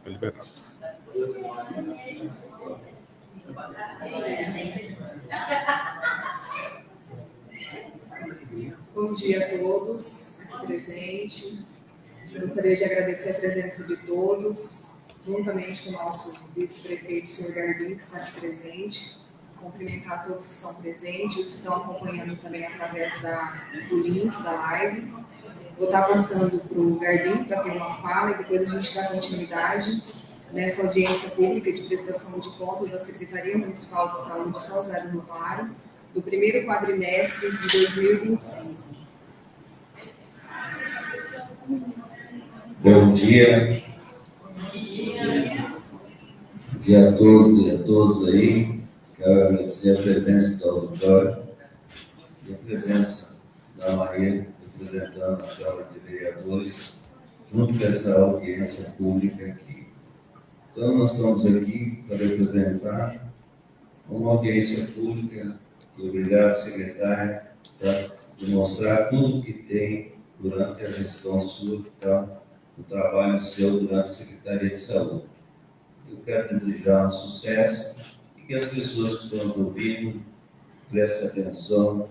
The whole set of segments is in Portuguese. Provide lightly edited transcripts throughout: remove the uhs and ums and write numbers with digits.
Está liberado. Bom dia a todos aqui presentes. Gostaria de agradecer a presença de todos, juntamente com o nosso vice-prefeito, senhor Garbim, que está aqui presente. Cumprimentar todos que estão presentes, os que estão acompanhando também através do link da live. Vou estar passando para o Garbim para ter uma fala e depois a gente dá continuidade nessa audiência pública de prestação de contas da Secretaria Municipal de Saúde de São José do Rio Claro, do primeiro quadrimestre de 2025. Bom dia. Bom dia a todos e a todas aí. Quero agradecer a presença do auditório e a presença da Maria, representando a Câmara de Vereadores, junto com essa audiência pública aqui. Então, nós estamos aqui para representar uma audiência pública, e obrigado, secretária, para demonstrar tudo que tem durante a gestão sua, que está no trabalho seu durante a Secretaria de Saúde. Eu quero desejar um sucesso e que as pessoas que estão ouvindo prestem atenção,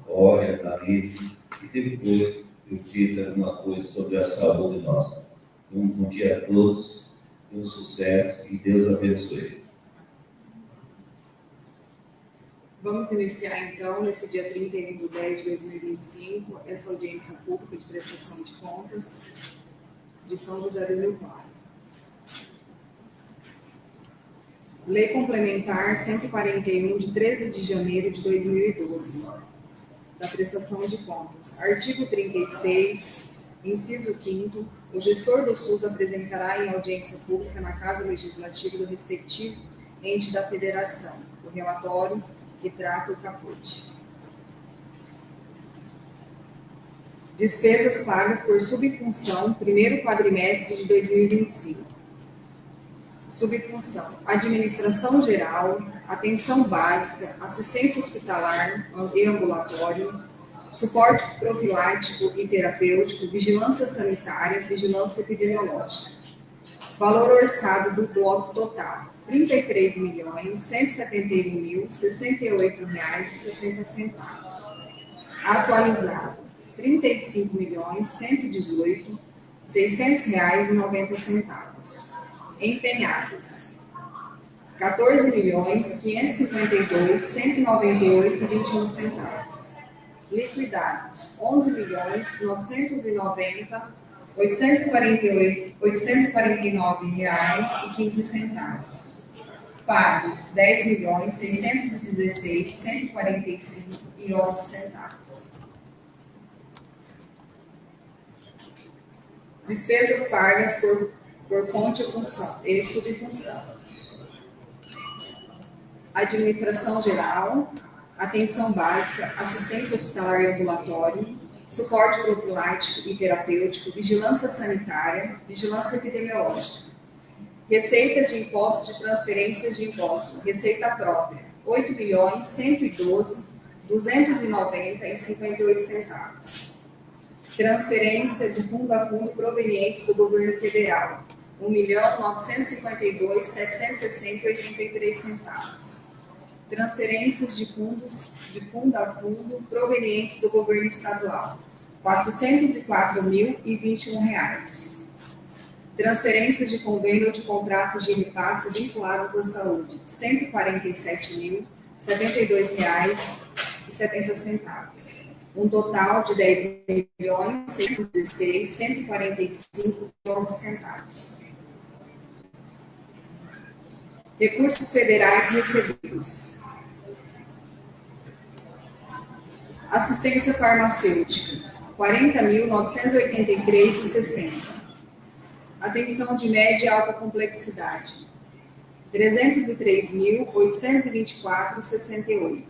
olhem, analisem e depois reflitam alguma coisa sobre a saúde nossa. Um bom dia a todos, um sucesso e Deus abençoe. Vamos iniciar, então, nesse dia 31 de 10 de 2025, essa audiência pública de prestação de contas de São José do Rio Claro. Lei Complementar 141, de 13 de janeiro de 2012, da prestação de contas. Artigo 36, inciso 5º, o gestor do SUS apresentará em audiência pública na Casa Legislativa do respectivo ente da federação o relatório que trata o caput. Despesas pagas por subfunção, primeiro quadrimestre de 2025. Subfunção: administração geral, atenção básica, assistência hospitalar e ambulatório, suporte profilático e terapêutico, vigilância sanitária, vigilância epidemiológica. Valor orçado do bloco total: R$ 33.171.068,60. Atualizado: R$ 35.118.600,90. Empenhados: R$ 14.552.198,21. Liquidados: R$ 11.990.849,15. Pagos: R$ 10.616.145,11. Despesas pagas por fonte e subfunção. Administração geral, atenção básica, assistência hospitalar e ambulatório, suporte profilático e terapêutico, vigilância sanitária, vigilância epidemiológica. Receitas de imposto de transferências de imposto, receita própria, R$ 8.112.290,58. Transferência de fundo a fundo provenientes do governo federal, R$ 1.952.760,83. Transferências de fundos de fundo a fundo provenientes do governo estadual, R$ 404.021. Transferências de convênio de contratos de repasse vinculados à saúde, R$ 147.072,70. Um total de R$ 10.616.145,11. Recursos federais recebidos. Assistência farmacêutica, R$ 40.983,60. Atenção de média e alta complexidade, R$ 303.824,68.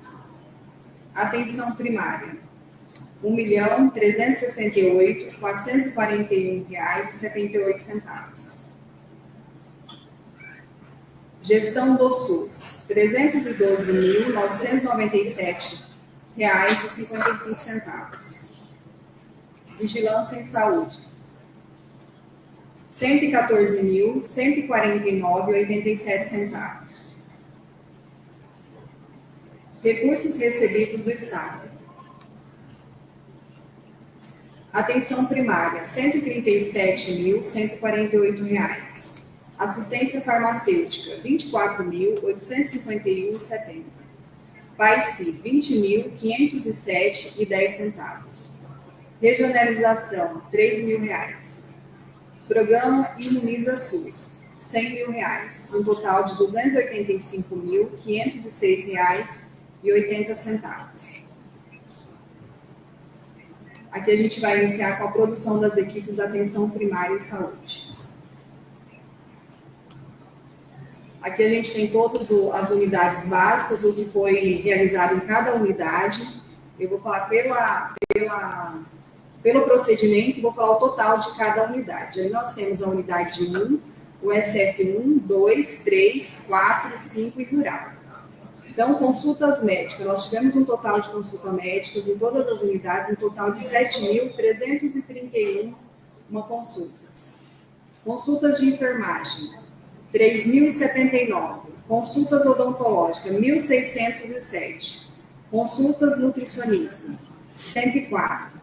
Atenção primária, R$ 1.368.441,78. Gestão do SUS, R$ 312.997,55. Vigilância em saúde, R$ R$ 114.149,87. Recursos recebidos do Estado. Atenção primária, R$ 137.148. Assistência farmacêutica, R$ 24.851,70. PAICI, R$ 20.507,10. Regionalização, R$ 3.000. Programa Imuniza SUS, R$ 100.000, um total de R$ 285.506,80. Aqui a gente vai iniciar com a produção das equipes da atenção primária em saúde. Aqui a gente tem todas as unidades básicas, o que foi realizado em cada unidade. Eu vou falar pelo procedimento, vou falar o total de cada unidade. Aí nós temos a unidade 1, o SF1, 2, 3, 4, 5 e rural. Então, consultas médicas. Nós tivemos um total de consultas médicas em todas as unidades, um total de 7.331 consultas. Consultas de enfermagem, 3.079. Consultas odontológicas, 1.607. Consultas nutricionistas, 104.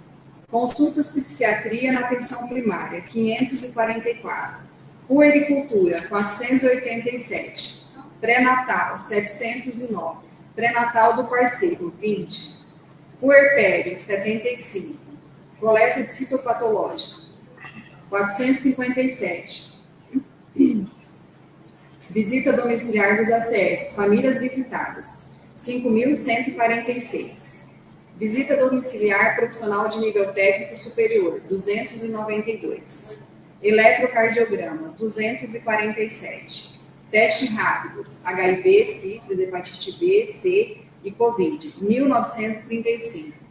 Consultas psiquiatria na atenção primária, 544. Puericultura, 487. Pré-natal, 709. Pré-natal do parceiro, 20. Puerpério, 75. Coleta de citopatológica, 457. Visita domiciliar dos ACS, famílias visitadas, 5.146. Visita domiciliar profissional de nível técnico superior, 292. Eletrocardiograma, 247. Testes rápidos, HIV, sífilis, hepatite B, C e Covid, 1.935.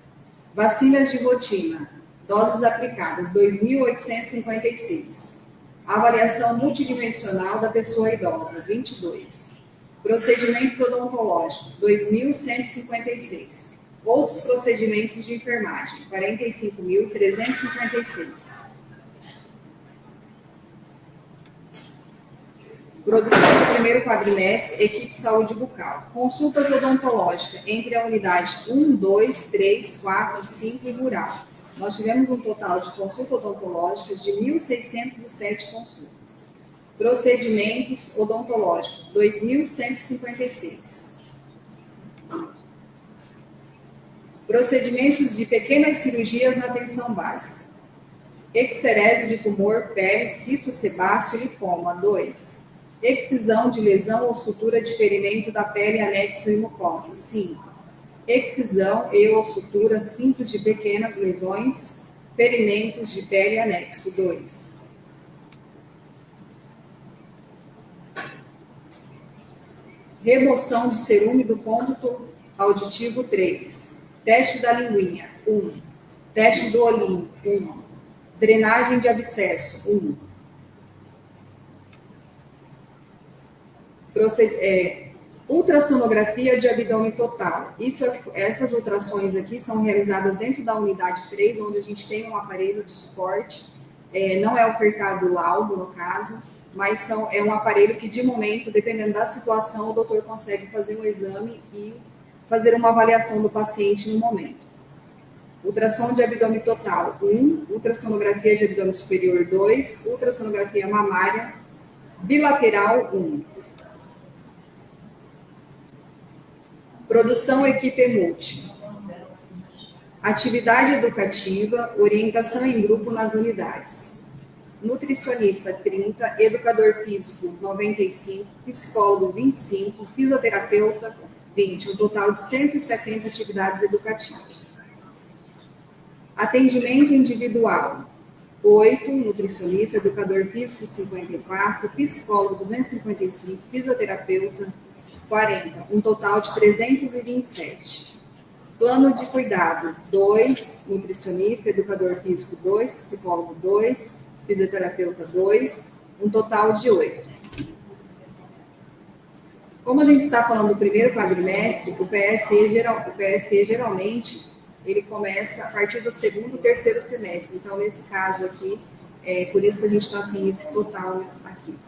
Vacinas de rotina, doses aplicadas, 2.856. Avaliação multidimensional da pessoa idosa, 22. Procedimentos odontológicos, 2.156. Outros procedimentos de enfermagem, 45.356. Produção do primeiro quadrimestre, equipe de saúde bucal. Consultas odontológicas entre a unidade 1, 2, 3, 4, 5 e rural. Nós tivemos um total de consultas odontológicas de 1.607 consultas. Procedimentos odontológicos, 2.156. Procedimentos de pequenas cirurgias na atenção básica. Excerese de tumor, pele, cisto sebáceo e lipoma, 2. Excisão de lesão ou sutura de ferimento da pele anexo e mucosa, 5. Excisão e ou sutura simples de pequenas lesões, ferimentos de pele anexo, 2. Remoção de cerume do côndito auditivo, 3. Teste da linguinha, 1. Teste do olhinho, 1. Drenagem de abscesso, 1. Ultrassonografia de abdômen total. Essas ultrações aqui são realizadas dentro da unidade 3, onde a gente tem um aparelho de suporte. Não é ofertado o laudo, no caso, mas é um aparelho que, de momento, dependendo da situação, o doutor consegue fazer um exame e fazer uma avaliação do paciente no momento. Ultrassom de abdômen total, 1. Ultrassonografia de abdômen superior, 2. Ultrassonografia mamária bilateral, 1. Produção equipe multi. Atividade educativa, orientação em grupo nas unidades. Nutricionista, 30. Educador físico, 95. Psicólogo, 25. Fisioterapeuta, 20. Um total de 170 atividades educativas. Atendimento individual, 8. Nutricionista, educador físico, 54. Psicólogo, 255. Fisioterapeuta, 40, um total de 327. Plano de cuidado, 2, nutricionista, educador físico, 2, psicólogo, 2, fisioterapeuta, 2, um total de 8. Como a gente está falando do primeiro quadrimestre, o PSE geralmente ele começa a partir do segundo e terceiro semestre. Então, nesse caso aqui, Por isso que a gente está sem esse total aqui.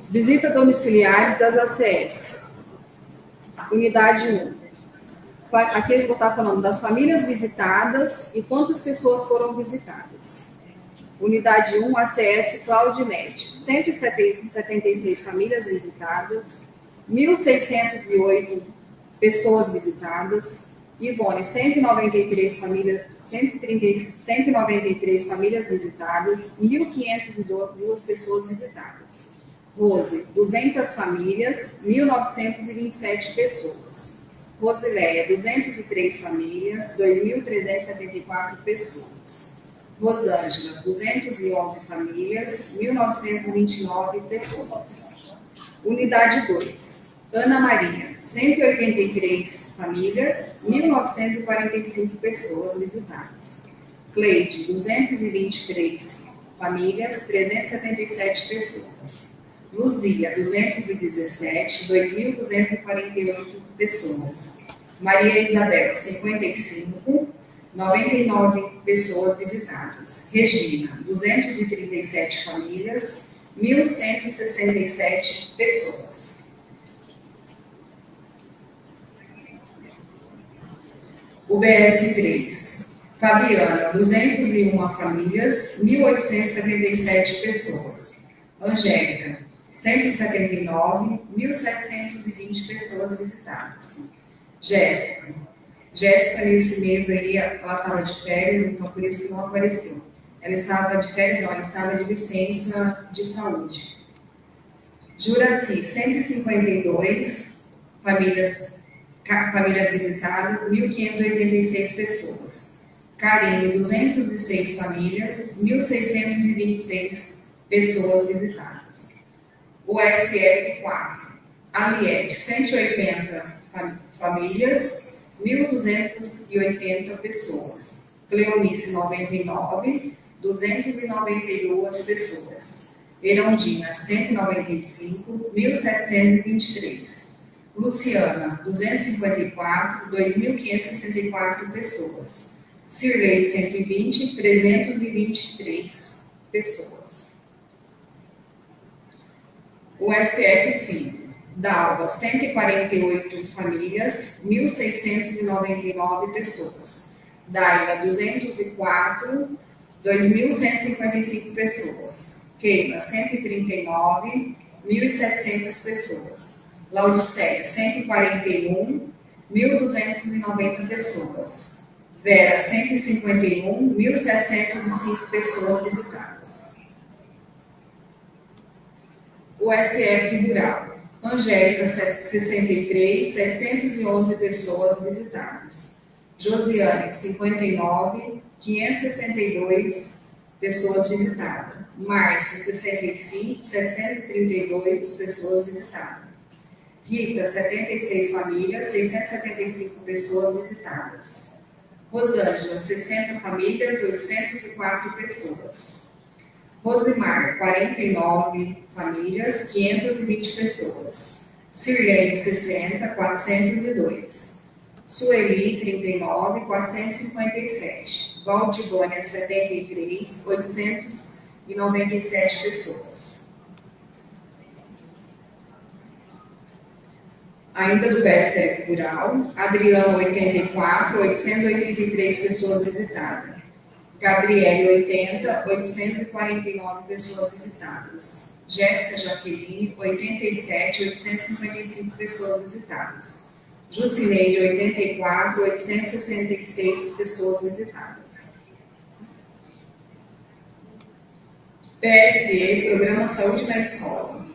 Visita domiciliares das ACS. Unidade 1. Aqui eu vou estar falando das famílias visitadas e quantas pessoas foram visitadas. Unidade 1, ACS Claudinete, 176 famílias visitadas, 1.608 pessoas visitadas. Ivone, 193 famílias visitadas, 1.502 pessoas visitadas. Rose, 200 famílias, 1.927 pessoas. Rosileia, 203 famílias, 2.374 pessoas. Rosângela, 211 famílias, 1.929 pessoas. Unidade 2. Ana Maria, 183 famílias, 1.945 pessoas visitadas. Cleide, 223 famílias, 377 pessoas. Luzia, 217, 2.248 pessoas. Maria Isabel, 55, 99 pessoas visitadas. Regina, 237 famílias, 1.167 pessoas. UBS 3. Fabiana, 201 famílias, 1.877 pessoas. Angélica, 179, 1.720 pessoas visitadas. Jéssica, nesse mês aí, ela estava de férias, então por isso que não apareceu. Ela estava de férias, não, ela estava de licença de saúde. Juraci, 152 famílias visitadas, 1.586 pessoas. Carinho, 206 famílias, 1.626 pessoas visitadas. O SF 4, Aliette, 180 famílias, 1.280 pessoas. Cleonice, 99, 292 pessoas. Erondina, 195, 1.723. Luciana, 254, 2.564 pessoas. Cirlei, 120, 323 pessoas. O SF5, Dalva, 148 famílias, 1.699 pessoas. Daila, 204, 2.155 pessoas. Keila, 139, 1.700 pessoas. Laodiceia, 141, 1.290 pessoas. Vera, 151, 1.705 pessoas visitadas. O SF Rural, Angélica, 63, 711 pessoas visitadas. Josiane, 59, 562 pessoas visitadas. Márcia, 65, 732 pessoas visitadas. Rita, 76 famílias, 675 pessoas visitadas. Rosângela, 60 famílias, 804 pessoas. Rosimar, 49 famílias, 520 pessoas. Sirlene, 60, 402. Sueli, 39, 457. Valdivânia, 73, 897 pessoas. Ainda do PSF Rural, Adriano, 84, 883 pessoas visitadas. Gabriele, 80, 849 pessoas visitadas. Jéssica Jaqueline, 87, 855 pessoas visitadas. Jucineide, 84, 866 pessoas visitadas. PSE, Programa Saúde na Escola.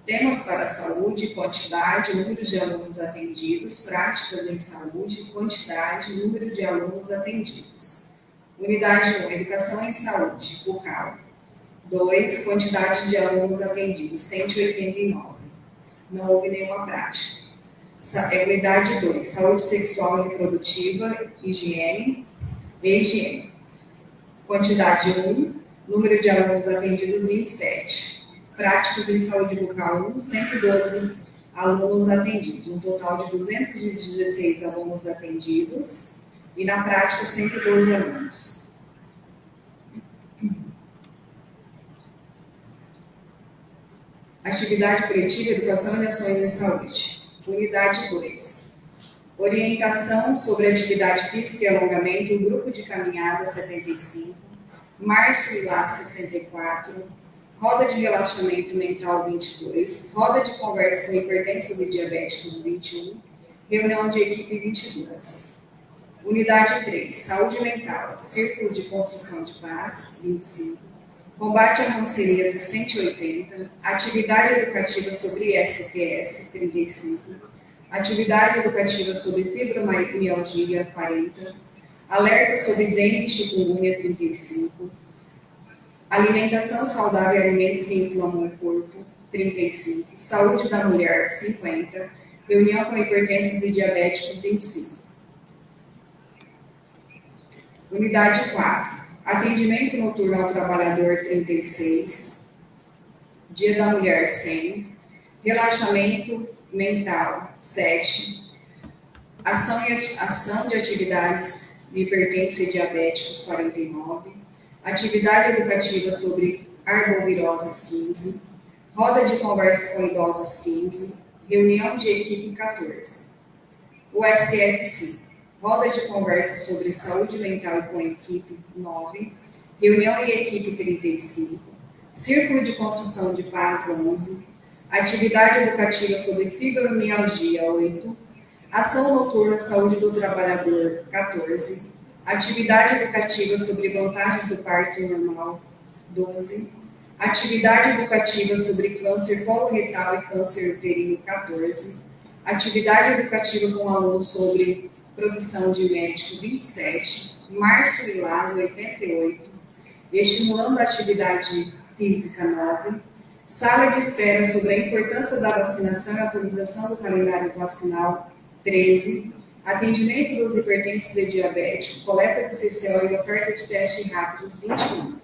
Temas para a saúde, quantidade, número de alunos atendidos, práticas em saúde, quantidade, número de alunos atendidos. Unidade 1, Educação em Saúde, bucal. 2, quantidade de alunos atendidos, 189. Não houve nenhuma prática. Unidade 2, Saúde Sexual e Reprodutiva, higiene e higiene. Quantidade 1, número de alunos atendidos, 27. Práticas em saúde bucal 1, 112 alunos atendidos, um total de 216 alunos atendidos, e na prática 112 alunos. Atividade coletiva, educação e ações em saúde. Unidade 2. Orientação sobre atividade física e alongamento, grupo de caminhada 75, Márcio e Lá 64, roda de relaxamento mental 22, roda de conversa com hipertenso e diabético 21, reunião de equipe 22. Unidade 3, saúde mental, círculo de construção de paz 25, combate à ranceríase 180, atividade educativa sobre STS 35, atividade educativa sobre fibromialgia 40, alerta sobre dengue e chikungunya 35, alimentação saudável e alimentos que inflamam o corpo 35, saúde da mulher 50, reunião com hipertensos e diabéticos 25. Unidade 4, atendimento noturno ao trabalhador 36, dia da mulher 100, relaxamento mental 7, ação de atividades de hipertensos e diabéticos 49, atividade educativa sobre arboviroses 15, roda de conversa com idosos 15, reunião de equipe 14. O SF5, roda de conversa sobre saúde mental com equipe 9, reunião e equipe 35, círculo de construção de paz 11, atividade educativa sobre fibromialgia 8, ação noturna saúde do trabalhador 14, atividade educativa sobre vantagens do parto normal 12, atividade educativa sobre câncer coloretal e câncer uterino 14, atividade educativa com alunos sobre profissão de médico 27, Márcio e Lázaro 88, estimulando a atividade física 9, sala de espera sobre a importância da vacinação e atualização do calendário vacinal 13, atendimento dos hipertensos e diabéticos, coleta de CCO e oferta de testes rápidos 21.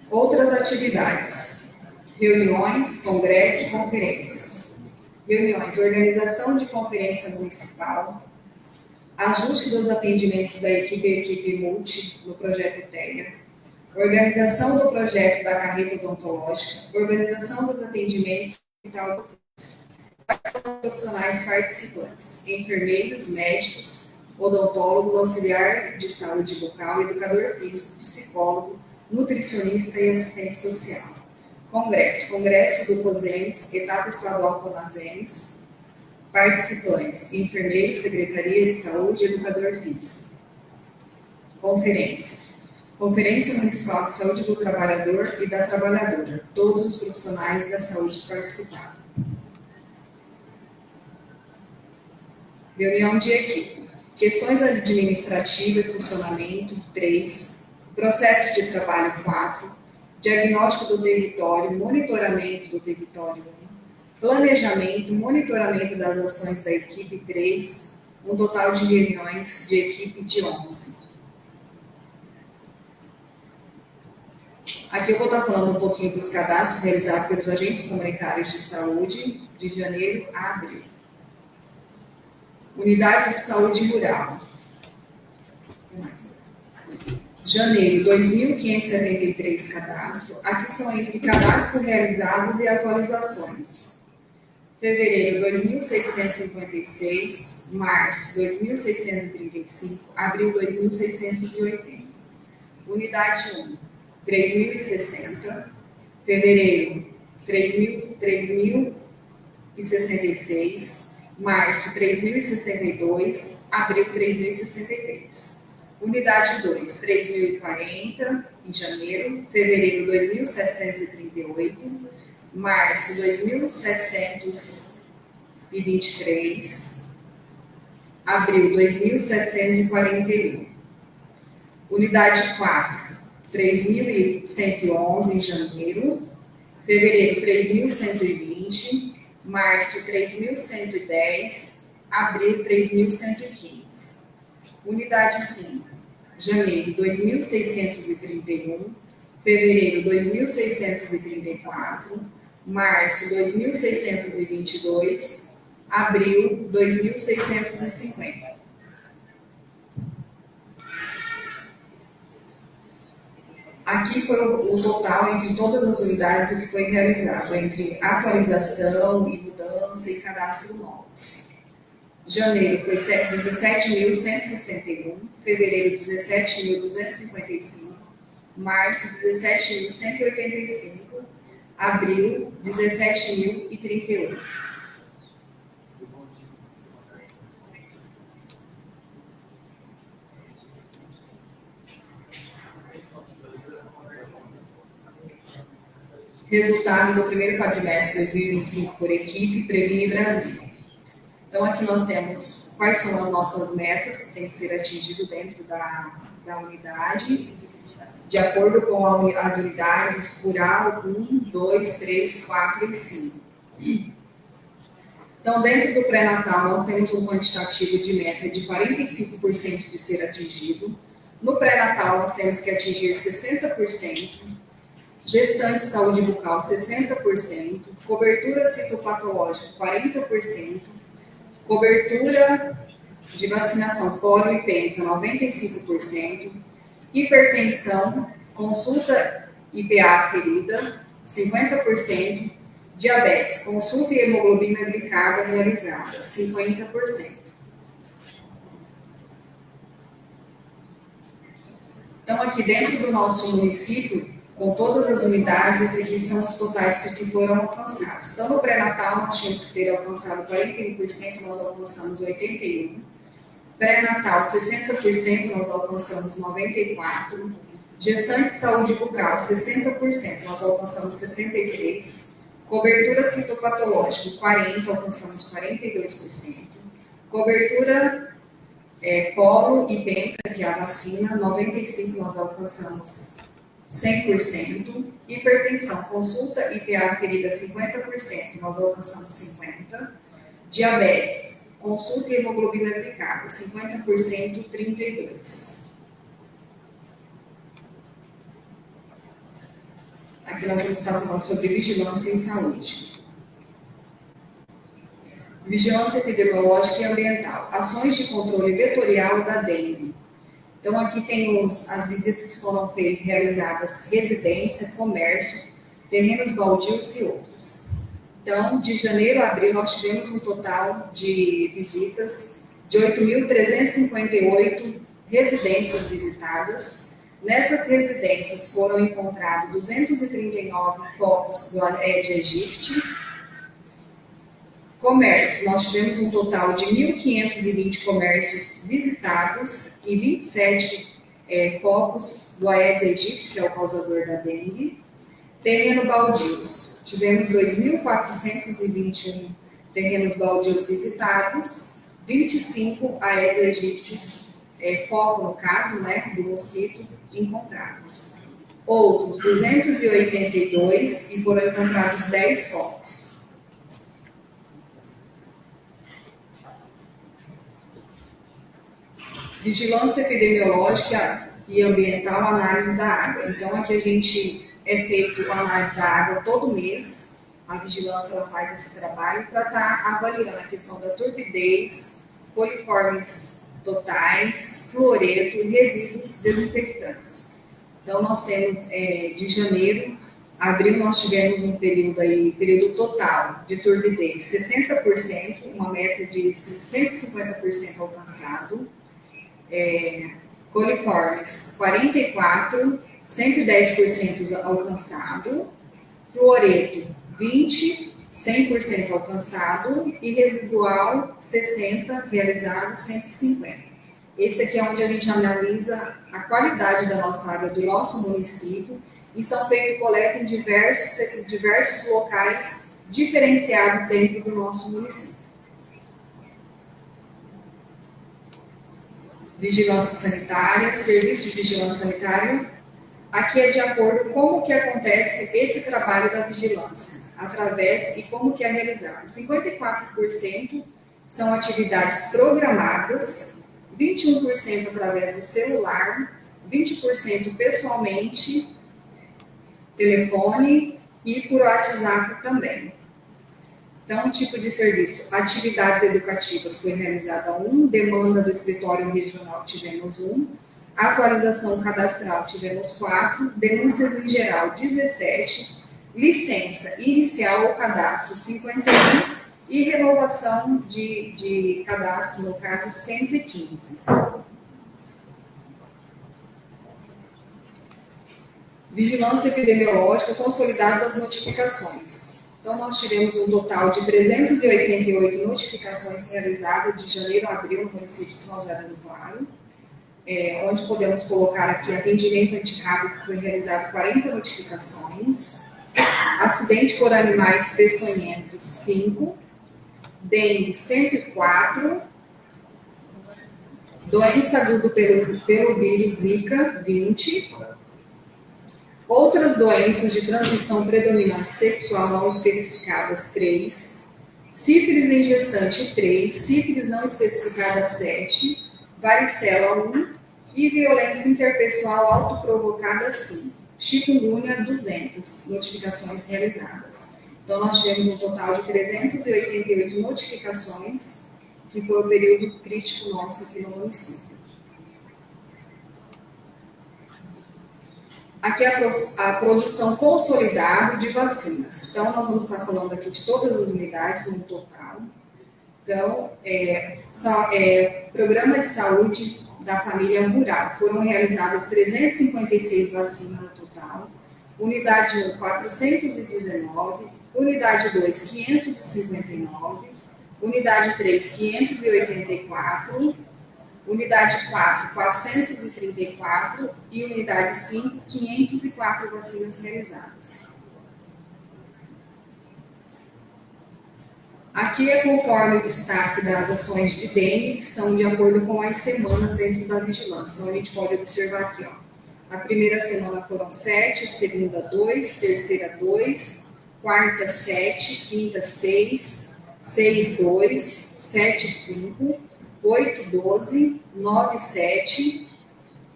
Outras atividades: reuniões, congressos e conferências. Reuniões, organização de conferência municipal, ajuste dos atendimentos da equipe multi no projeto TEA, organização do projeto da carreta odontológica, organização dos atendimentos quais são os profissionais participantes, enfermeiros, médicos, odontólogos, auxiliar de saúde bucal, educador físico, psicólogo, nutricionista e assistente social. Congresso do COSEMES, etapa estadual CONASEMES, participantes, enfermeiros, secretaria de saúde e educador físico. Conferências. Conferência Municipal de Saúde do Trabalhador e da Trabalhadora. Todos os profissionais da saúde participaram. Reunião de equipe. Questões administrativas e funcionamento 3. Processo de trabalho 4. Diagnóstico do território, monitoramento do território 1. Planejamento, monitoramento das ações da equipe 3. Um total de reuniões de equipe de 11. Aqui eu vou estar falando um pouquinho dos cadastros realizados pelos agentes comunitários de saúde de janeiro a abril. Unidade de saúde rural. Janeiro, 2.573 cadastros. Aqui são entre cadastros realizados e atualizações. Fevereiro, 2.656. Março, 2.635. Abril, 2.680. Unidade 1. 3.060, fevereiro, 3.066, março, 3.062, abril, 3.063. Unidade 2, 3.040, em janeiro, fevereiro, 2.738, março, 2.723, abril, 2.741. Unidade 4, 3.111 em janeiro, fevereiro 3.120, março 3.110, abril 3.115. Unidade 5, janeiro 2.631, fevereiro 2.634, março 2.622, abril 2.650. Aqui foi o total entre todas as unidades o que foi realizado, entre atualização e mudança e cadastro novos. Janeiro foi 17.161, fevereiro 17.255, março 17.185, abril 17.038. Resultado do primeiro quadrimestre de 2025 por equipe, Previne Brasil. Então, aqui nós temos quais são as nossas metas que tem que ser atingido dentro da unidade, de acordo com as unidades Rural 1, 2, 3, 4 e 5. Então, dentro do pré-natal, nós temos um quantitativo de meta de 45% de ser atingido. No pré-natal, nós temos que atingir 60%. Gestante saúde bucal, 60%, cobertura citopatológica, 40%, cobertura de vacinação polio e penta, 95%, hipertensão, consulta IPA ferida, 50%, diabetes, consulta e hemoglobina glicada realizada, 50%. Então, aqui dentro do nosso município, com todas as unidades, esses aqui são os totais que foram alcançados. Então, no pré-natal, nós tínhamos que ter alcançado 41%, nós alcançamos 81%. Pré-natal, 60%, nós alcançamos 94%. Gestante de saúde bucal, 60%, nós alcançamos 63%. Cobertura citopatológica, 40%, alcançamos 42%. Cobertura polo e penta, que é a vacina, 95%, nós alcançamos 100%, hipertensão, consulta IPA ferida 50%, nós alcançamos 50%, diabetes, consulta e hemoglobina glicada 50%, 32%. Aqui nós vamos estar falando sobre vigilância em saúde. Vigilância epidemiológica e ambiental, ações de controle vetorial da dengue. Então, aqui tem as visitas que foram realizadas, residência, comércio, terrenos baldios e outras. Então, de janeiro a abril, nós tivemos um total de visitas de 8.358 residências visitadas. Nessas residências foram encontrados 239 focos do Aedes aegypti. Comércio, nós tivemos um total de 1.520 comércios visitados e 27 focos do Aedes aegypti, que é o causador da dengue. Terreno baldios, tivemos 2.421 terrenos baldios visitados, 25 Aedes aegypti, foco no caso, né, do mosquito, encontrados. Outros 282 e foram encontrados 10 focos. Vigilância epidemiológica e ambiental, análise da água. Então, aqui a gente feito a análise da água todo mês. A vigilância ela faz esse trabalho para estar avaliando a questão da turbidez, coliformes totais, fluoreto e resíduos desinfectantes. Então, nós temos de janeiro a abril, nós tivemos um período total de turbidez 60%, uma meta de 150% alcançado. Coliformes 44%, 110% alcançado, fluoreto 20%, 100% alcançado e residual 60%, realizado 150%. Esse aqui é onde a gente analisa a qualidade da nossa água do nosso município e são feitas coleta em diversos locais diferenciados dentro do nosso município. Vigilância sanitária, serviço de vigilância sanitária. Aqui é de acordo com como que acontece esse trabalho da vigilância, através e como que é realizado. 54% são atividades programadas, 21% através do celular, 20% pessoalmente, telefone e por WhatsApp também. Então, tipo de serviço, atividades educativas foi realizada 1, demanda do escritório regional tivemos 1, atualização cadastral tivemos 4, denúncias em geral 17, licença inicial ou cadastro 51 e renovação de cadastro, no caso 115. Vigilância epidemiológica consolidada das notificações. Então, nós tivemos um total de 388 notificações realizadas de janeiro a abril no município de São José do Vale, onde podemos colocar aqui atendimento antirrábico, foi realizado 40 notificações, acidente por animais peçonhentos 5, dengue 104, doença aguda pelo vírus Zika 20, outras doenças de transmissão predominante sexual não especificadas 3, sífilis em gestante 3, sífilis não especificada 7, varicela 1 e violência interpessoal autoprovocada 5. Chikungunya 200 notificações realizadas. Então, nós tivemos um total de 388 notificações, que foi o período crítico nosso aqui no município. Aqui a produção consolidada de vacinas. Então, nós vamos estar falando aqui de todas as unidades no total. Então, programa de saúde da família rural. Foram realizadas 356 vacinas no total. Unidade 1, 419. Unidade 2, 559. Unidade 3, 584. Unidade 4, 434 e unidade 5, 504 vacinas realizadas. Aqui é conforme o destaque das ações de dengue, que são de acordo com as semanas dentro da vigilância. Então, a gente pode observar aqui, ó. A primeira semana foram 7, segunda 2, terceira 2, quarta 7, quinta 6, 6, 2, 7, 5, 8, 12, 9, 7,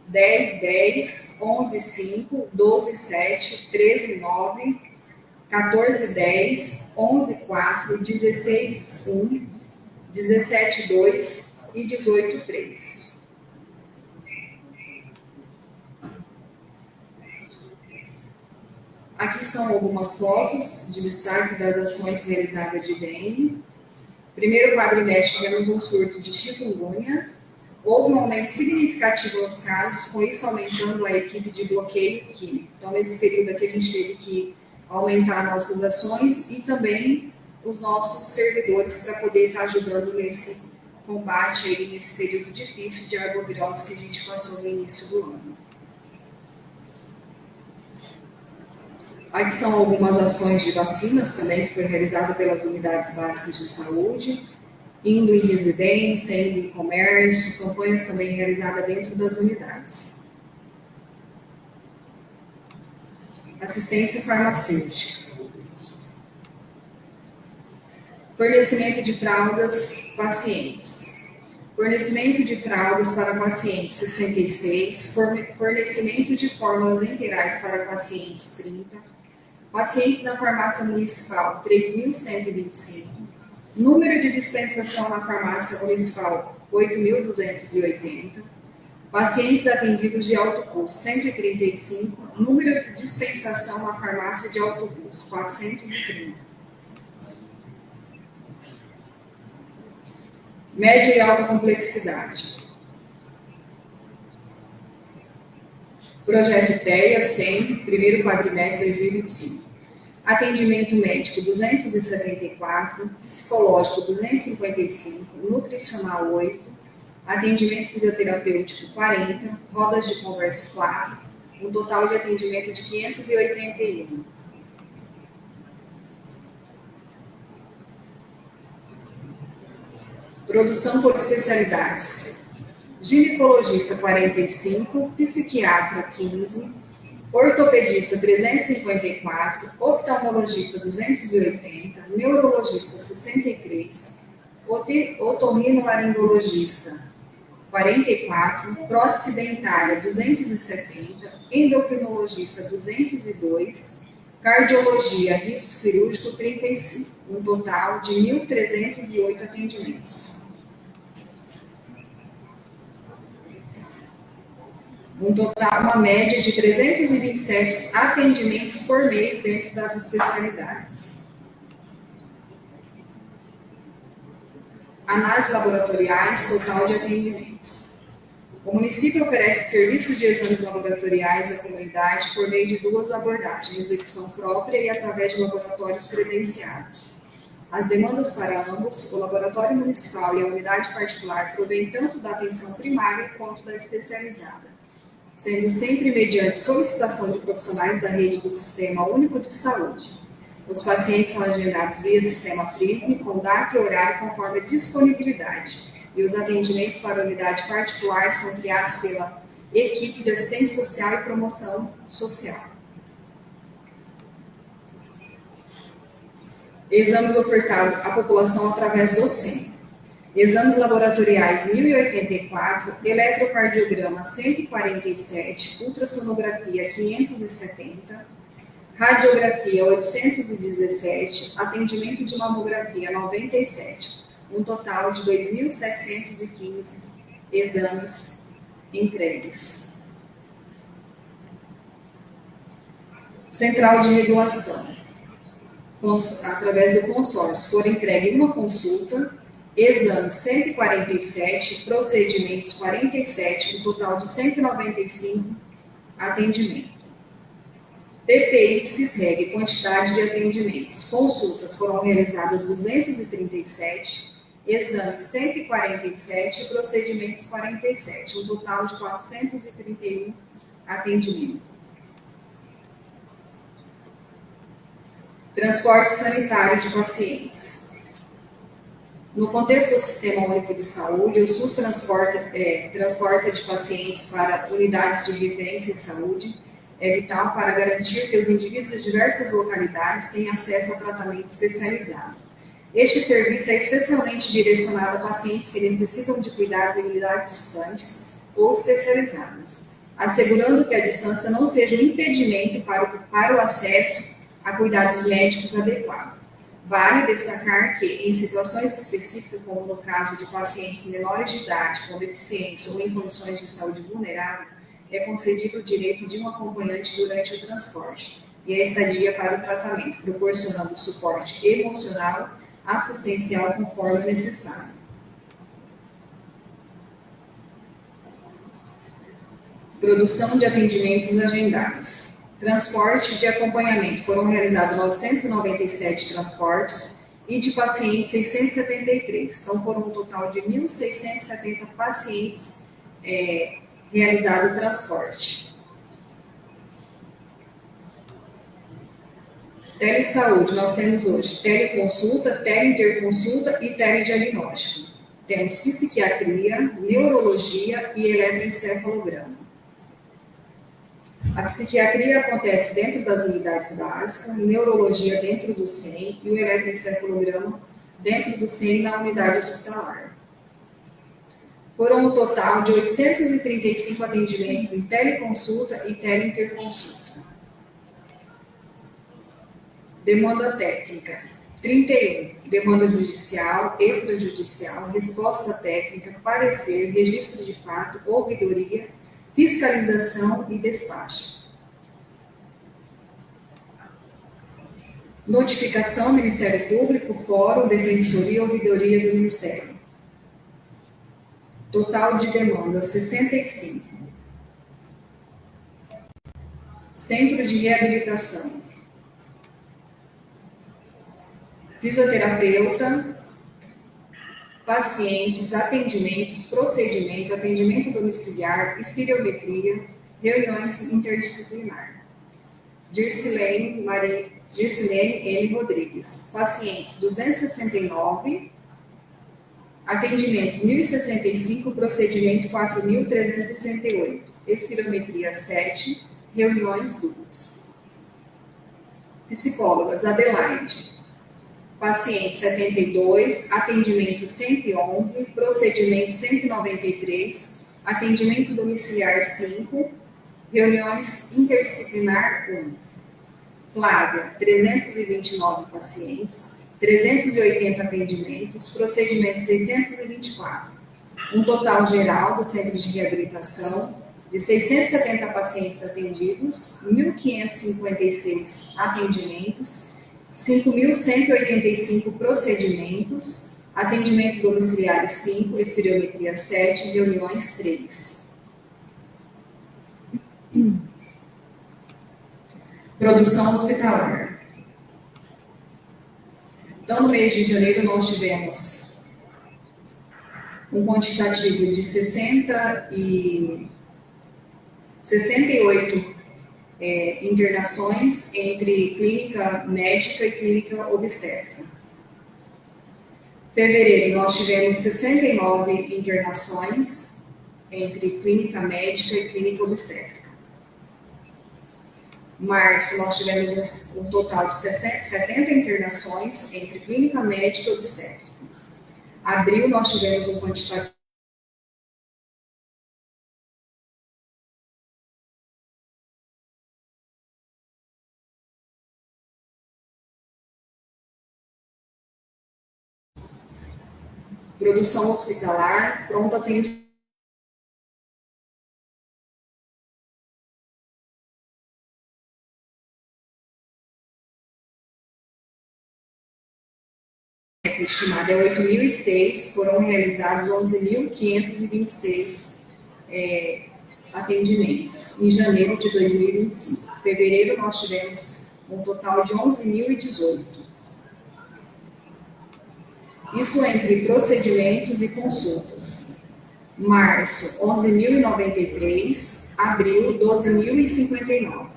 10, 10, 11, 5, 12, 7, 13, 9, 14, 10, 11, 4, 16, 1, 17, 2 e 18, 3. Aqui são algumas fotos de destaque das ações realizadas de dengue. Primeiro quadrimestre, tivemos um surto de chikungunya. Houve um aumento significativo nos casos, com isso aumentando a equipe de bloqueio químico. Então, nesse período aqui, a gente teve que aumentar nossas ações e também os nossos servidores para poder estar ajudando nesse combate aí, nesse período difícil de arbovirose que a gente passou no início do ano. Aqui são algumas ações de vacinas também que foi realizada pelas unidades básicas de saúde, indo em residência, indo em comércio, campanhas também realizadas dentro das unidades. Assistência farmacêutica. Fornecimento de fraldas pacientes. Fornecimento de fraldas para pacientes 66, fornecimento de fórmulas enterais para pacientes 30, pacientes na farmácia municipal 3.125, número de dispensação na farmácia municipal 8.280, pacientes atendidos de alto custo 135, número de dispensação na farmácia de alto custo 430. Média e alta complexidade. Projeto TEA 100, primeiro quadrimestre 2025. Atendimento médico 274, psicológico 255, nutricional 8, atendimento fisioterapêutico 40, rodas de conversa 4, um total de atendimento de 581. Produção por especialidades. Ginecologista 45, psiquiatra 15, ortopedista 354, oftalmologista 280, neurologista 63, otorrinolaringologista 44, prótese dentária 270, endocrinologista 202, cardiologia, risco cirúrgico 35, um total de 1.308 atendimentos. uma média de 327 atendimentos por mês dentro das especialidades. Análises laboratoriais, total de atendimentos. O município oferece serviços de exames laboratoriais à comunidade por meio de duas abordagens, execução própria e através de laboratórios credenciados. As demandas para ambos, o laboratório municipal e a unidade particular, provêm tanto da atenção primária quanto da especializada, sendo sempre mediante solicitação de profissionais da rede do Sistema Único de Saúde. Os pacientes são agendados via Sistema Prisma, com data e horário conforme a disponibilidade, e os atendimentos para a unidade particular são criados pela equipe de assistência social e promoção social. Exames ofertados à população através do SEM. Exames laboratoriais 1084, eletrocardiograma 147, ultrassonografia 570, radiografia 817, atendimento de mamografia 97, um total de 2.715 exames entregues. Central de regulação. Através do consórcio, foram entregues uma consulta, exames 147, procedimentos 47, um total de 195 atendimentos. PPI CISREG, quantidade de atendimentos. Consultas foram realizadas 237, exames 147, procedimentos 47, um total de 431 atendimentos. Transporte sanitário de pacientes. No contexto do Sistema Único de Saúde, o SUS transporta de pacientes para unidades de referência em saúde é vital para garantir que os indivíduos de diversas localidades tenham acesso ao tratamento especializado. Este serviço é especialmente direcionado a pacientes que necessitam de cuidados em unidades distantes ou especializadas, assegurando que a distância não seja um impedimento para o acesso a cuidados médicos adequados. Vale destacar que, em situações específicas, como no caso de pacientes menores de idade, com deficiência ou em condições de saúde vulnerável, é concedido o direito de um acompanhante durante o transporte e a estadia para o tratamento, proporcionando suporte emocional, assistencial conforme necessário. Produção de atendimentos agendados. Transporte de acompanhamento. Foram realizados 997 transportes e de pacientes 673. Então, foram um total de 1.670 pacientes realizado o transporte. Telesaúde. Nós temos hoje teleconsulta, teleinterconsulta e telediagnóstico. Temos psiquiatria, neurologia e eletroencefalograma. A psiquiatria acontece dentro das unidades básicas, neurologia dentro do SEM e o eletroencefalograma dentro do SEM na unidade hospitalar. Foram um total de 835 atendimentos em teleconsulta e teleinterconsulta. Demanda técnica, 31. Demanda judicial, extrajudicial, resposta técnica, parecer, registro de fato, ouvidoria, fiscalização e despacho. Notificação, Ministério Público, Fórum, Defensoria e Ouvidoria do Ministério. Total de demandas, 65. Centro de reabilitação. Fisioterapeuta, pacientes, atendimentos, procedimento, atendimento domiciliar, espirometria, reuniões interdisciplinar. Dircilene M. Rodrigues. Pacientes, 269, atendimentos, 1.065, procedimento, 4.368, espirometria, 7, reuniões duplas. Psicólogas, Adelaide. Pacientes 72, atendimento 111, procedimento 193, atendimento domiciliar 5, reuniões interdisciplinar 1. Flávia, 329 pacientes, 380 atendimentos, procedimento 624. Um total geral do centro de reabilitação de 670 pacientes atendidos, 1.556 atendimentos, 5.185 procedimentos, atendimento domiciliário 5, espirometria 7, reuniões 3. Produção hospitalar. Então, no mês de janeiro, nós tivemos um quantitativo de 68 internações entre clínica médica e clínica obstétrica. Fevereiro, nós tivemos 69 internações entre clínica médica e clínica obstétrica. Março, nós tivemos um total de 70 internações entre clínica médica e obstétrica. Abril, nós tivemos um quantitativo produção hospitalar, pronto atendimento. Estimada é 8.006, foram realizados 11.526 atendimentos em janeiro de 2025. Em fevereiro, nós tivemos um total de 11.018. Isso entre procedimentos e consultas. Março, 11.093. Abril, 12.059.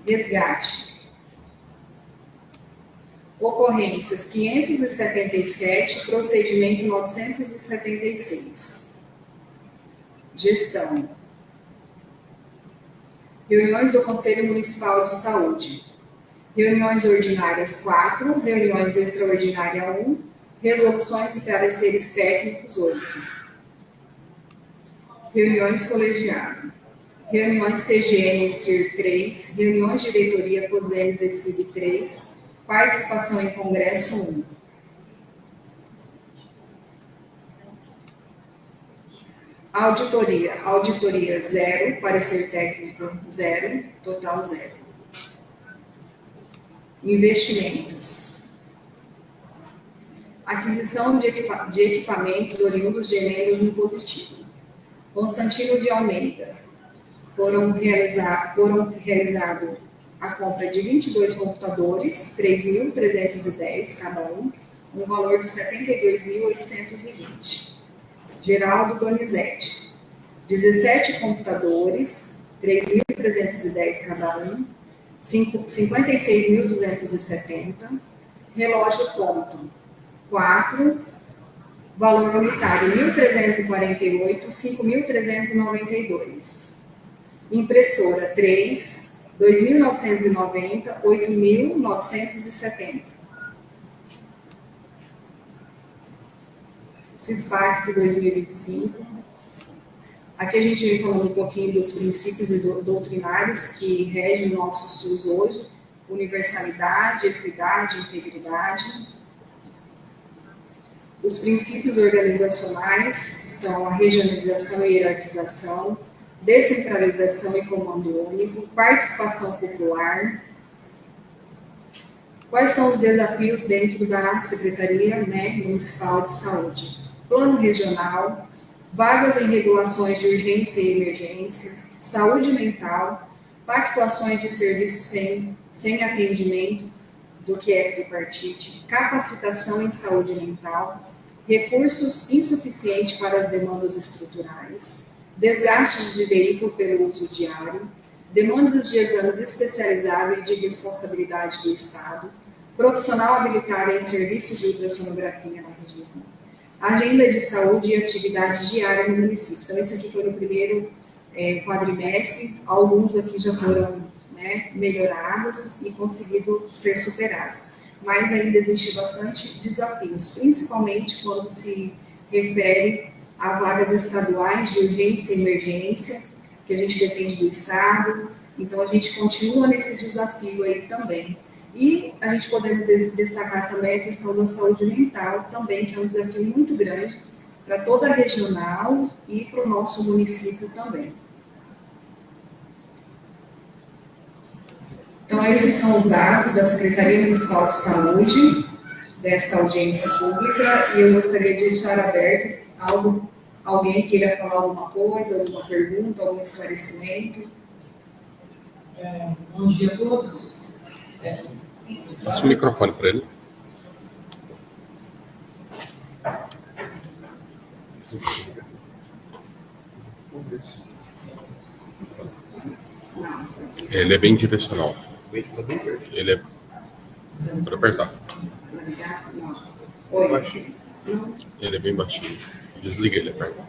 Resgate. Ocorrências 577, procedimento 976. Gestão. Reuniões do Conselho Municipal de Saúde. Reuniões ordinárias 4, reuniões extraordinárias 1, resoluções e pareceres técnicos 8. Reuniões colegiadas. Reuniões CGN e CIR 3, reuniões de diretoria COSEMES e CIB 3, participação em congresso 1. Auditoria 0, parecer técnico 0, total 0. Investimentos. Aquisição de equipamentos oriundos de emendas impositivas. Constantino de Almeida. Foram realizado a compra de 22 computadores, 3.310 cada um valor de 72.820. Geraldo Donizete. 17 computadores, 3.310 cada um, 56.270. Relógio ponto, 4, valor unitário 1.348, 5.392. Impressora 3, 2.990, 8.970. CISPACT 2025. Aqui a gente vem falando um pouquinho dos princípios doutrinários que regem o nosso SUS hoje: universalidade, equidade, integridade. Os princípios organizacionais, que são a regionalização e hierarquização, descentralização e comando único, participação popular. Quais são os desafios dentro da Secretaria Municipal de Saúde? Plano regional, vagas em regulações de urgência e emergência, saúde mental, pactuações de serviços sem atendimento do que é tripartite, capacitação em saúde mental, recursos insuficientes para as demandas estruturais, desgastes de veículo pelo uso diário, demandas de exames especializados e de responsabilidade do Estado, profissional habilitado em serviços de ultrassonografia na região, agenda de saúde e atividade diária no município. Então, esse aqui foi no primeiro quadrimestre, alguns aqui já foram melhorados e conseguido ser superados. Mas ainda existe bastante desafios, principalmente quando se refere a vagas estaduais de urgência e emergência, que a gente depende do Estado. Então, a gente continua nesse desafio aí também. E a gente podemos destacar também a questão da saúde mental também, que é um desafio muito grande, para toda a regional e para o nosso município também. Então, esses são os dados da Secretaria Municipal de Saúde, dessa audiência pública, e eu gostaria de deixar aberto alguém queira falar alguma coisa, alguma pergunta, algum esclarecimento. Bom dia a todos. Passa o microfone para ele. Ele é bem direcional. Ele é... Pode apertar. Oi. Ele é bem baixinho. Desliga ele, aperta.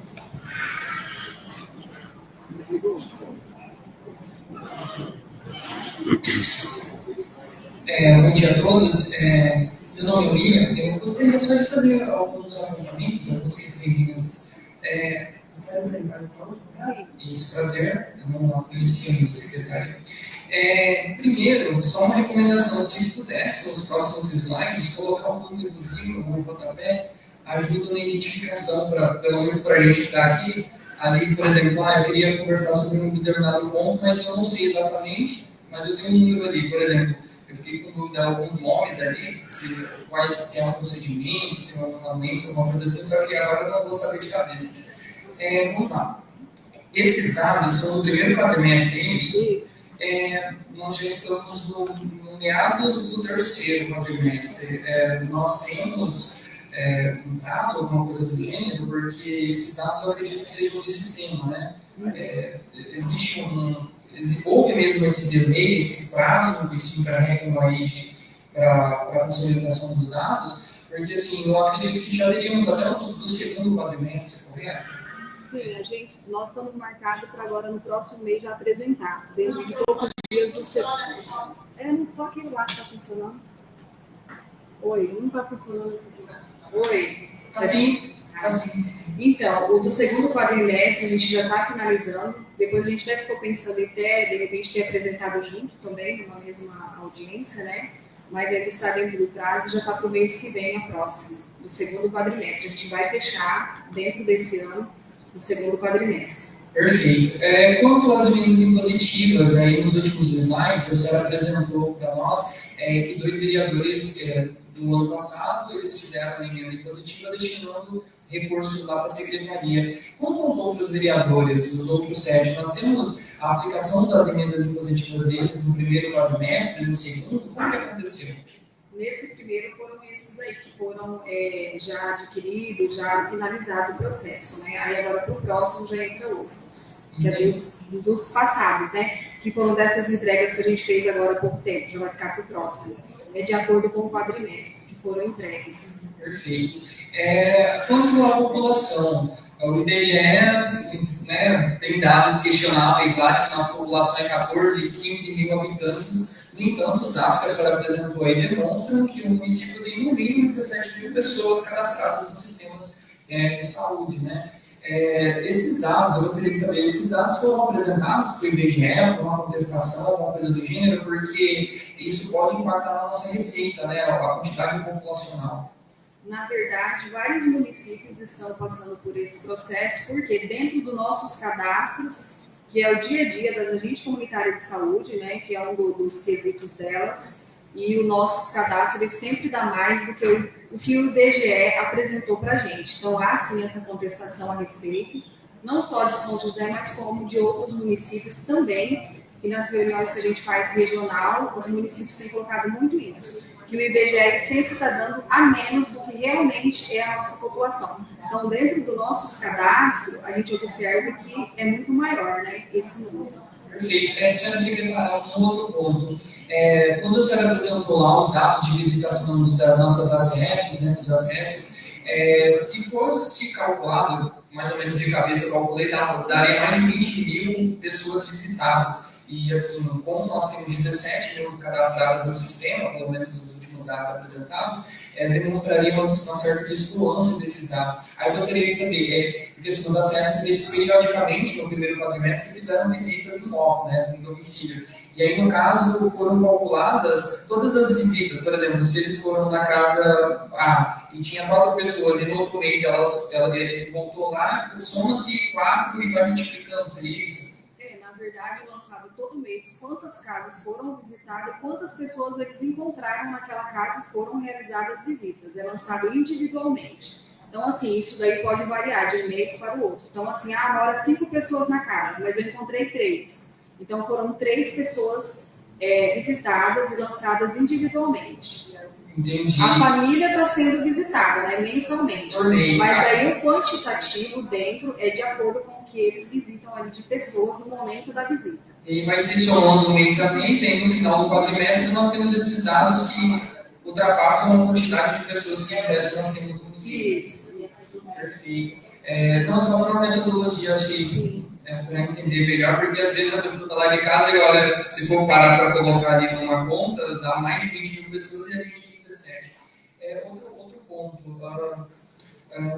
Bom dia a todos. Meu nome é William. Eu gostaria só de fazer alguns apontamentos, algumas questões. Isso, prazer. Eu não conheci ainda o secretário. Primeiro, só uma recomendação: se pudesse, nos próximos slides, colocar um númerozinho no rodapé, ajuda na identificação, pelo menos para a gente que está aqui. Ali, por exemplo, eu queria conversar sobre um determinado ponto, mas eu não sei exatamente, mas eu tenho um número ali, por exemplo. Eu fiquei com dúvida de alguns nomes ali, se é um procedimento, se é uma doença, alguma coisa assim, só que agora eu não vou saber de cabeça. Vamos lá. Esses dados são do primeiro quadrimestre, nós já estamos no meados do terceiro quadrimestre. Nós temos um prazo, alguma coisa do gênero, porque esses dados eu acredito que sejam de sistema, né? Houve mesmo esse delay, esse prazo que se encarregam aí para a consolidação dos dados, porque assim, eu acredito que já teríamos até do segundo quadrimestre, correto? Sim, nós estamos marcados para agora no próximo mês já apresentar, dentro de poucos dias do segundo. Só aquele lá que está funcionando. Oi, não está funcionando esse aqui. Oi. Assim. Então, o do segundo quadrimestre a gente já está finalizando. Depois a gente até ficou pensando até, de repente, ter apresentado junto também, numa mesma audiência, né? Mas ainda está dentro do prazo e já está para o mês que vem, a próxima, do segundo quadrimestre. A gente vai fechar dentro desse ano, no segundo quadrimestre. Perfeito. Quanto às emendas impositivas, aí nos últimos slides, a senhora apresentou para nós que 2 vereadores do ano passado, eles fizeram a emenda impositiva destinando recursos lá para a secretaria. Quanto aos outros vereadores, os outros 7, nós temos a aplicação das emendas impositivas deles no primeiro quadrimestre e no segundo? Como que aconteceu? Nesse primeiro foram esses aí que foram já adquiridos, já finalizado o processo, né? Aí agora para o próximo já entra outros, que é dos passados, né? Que foram dessas entregas que a gente fez agora há pouco tempo, já vai ficar para o próximo. De acordo com o quadrimestre que foram entregues. Perfeito. Quanto à população, o IBGE tem dados questionáveis lá de que nossa população é 14 e 15 mil habitantes. No entanto, os dados que a senhora apresentou aí demonstram que o município tem no mínimo 17 mil pessoas cadastradas nos sistemas de saúde, né? Esses dados, eu gostaria de saber, esses dados foram apresentados para o IBGE, por uma contestação, alguma coisa do gênero, porque isso pode impactar na nossa receita, né, a quantidade populacional. Na verdade, vários municípios estão passando por esse processo, porque dentro dos nossos cadastros, que é o dia a dia das agentes comunitárias de saúde, né, que é um dos quesitos delas, e o nosso cadastro ele sempre dá mais do que o que o IBGE apresentou para a gente. Então, há sim essa contestação a respeito, não só de São José, mas como de outros municípios também, e nas reuniões que a gente faz regional, os municípios têm colocado muito isso, que o IBGE sempre está dando a menos do que realmente é a nossa população. Então, dentro do nosso cadastro, a gente observa que é muito maior, né, esse número. Perfeito. Senhora secretária, um outro ponto. Quando a senhora apresentou lá os dados de visitação das nossas ACS, né, dos acessos, se fosse calculado, mais ou menos de cabeça eu calculei, daria mais de 20 mil pessoas visitadas. E assim, como nós temos 17 mil cadastrados no sistema, pelo menos nos últimos dados apresentados, demonstraria uma certa discrepância desses dados. Aí eu gostaria de saber, a questão das ACS, eles periodicamente, no primeiro quadrimestre, fizeram visitas no domicílio. E aí, no caso, foram calculadas todas as visitas. Por exemplo, se eles foram na casa A e tinha 4 pessoas, e no outro mês ele voltou lá, soma-se 4 e vai multiplicando, seria isso? Na verdade, é lançado todo mês quantas casas foram visitadas, quantas pessoas eles encontraram naquela casa e foram realizadas visitas. É lançado individualmente. Então, assim, isso daí pode variar de um mês para o outro. Então, assim, mora 5 pessoas na casa, mas eu encontrei 3. Então, foram 3 pessoas visitadas e lançadas individualmente. Entendi. A família está sendo visitada, né, mensalmente. Por mês, mas tá? aí o quantitativo dentro é de acordo com o que eles visitam ali de pessoas no momento da visita. E vai se somando mês a mês, e aí no final do quadrimestre nós temos esses dados que ultrapassam a quantidade de pessoas que nós temos no município. Isso. Perfeito. Não só para a metodologia, achei para entender melhor, porque às vezes a pessoa está lá de casa e olha, se for parar para colocar ali numa conta, dá mais de 20 mil pessoas e a gente tem 17. Outro ponto,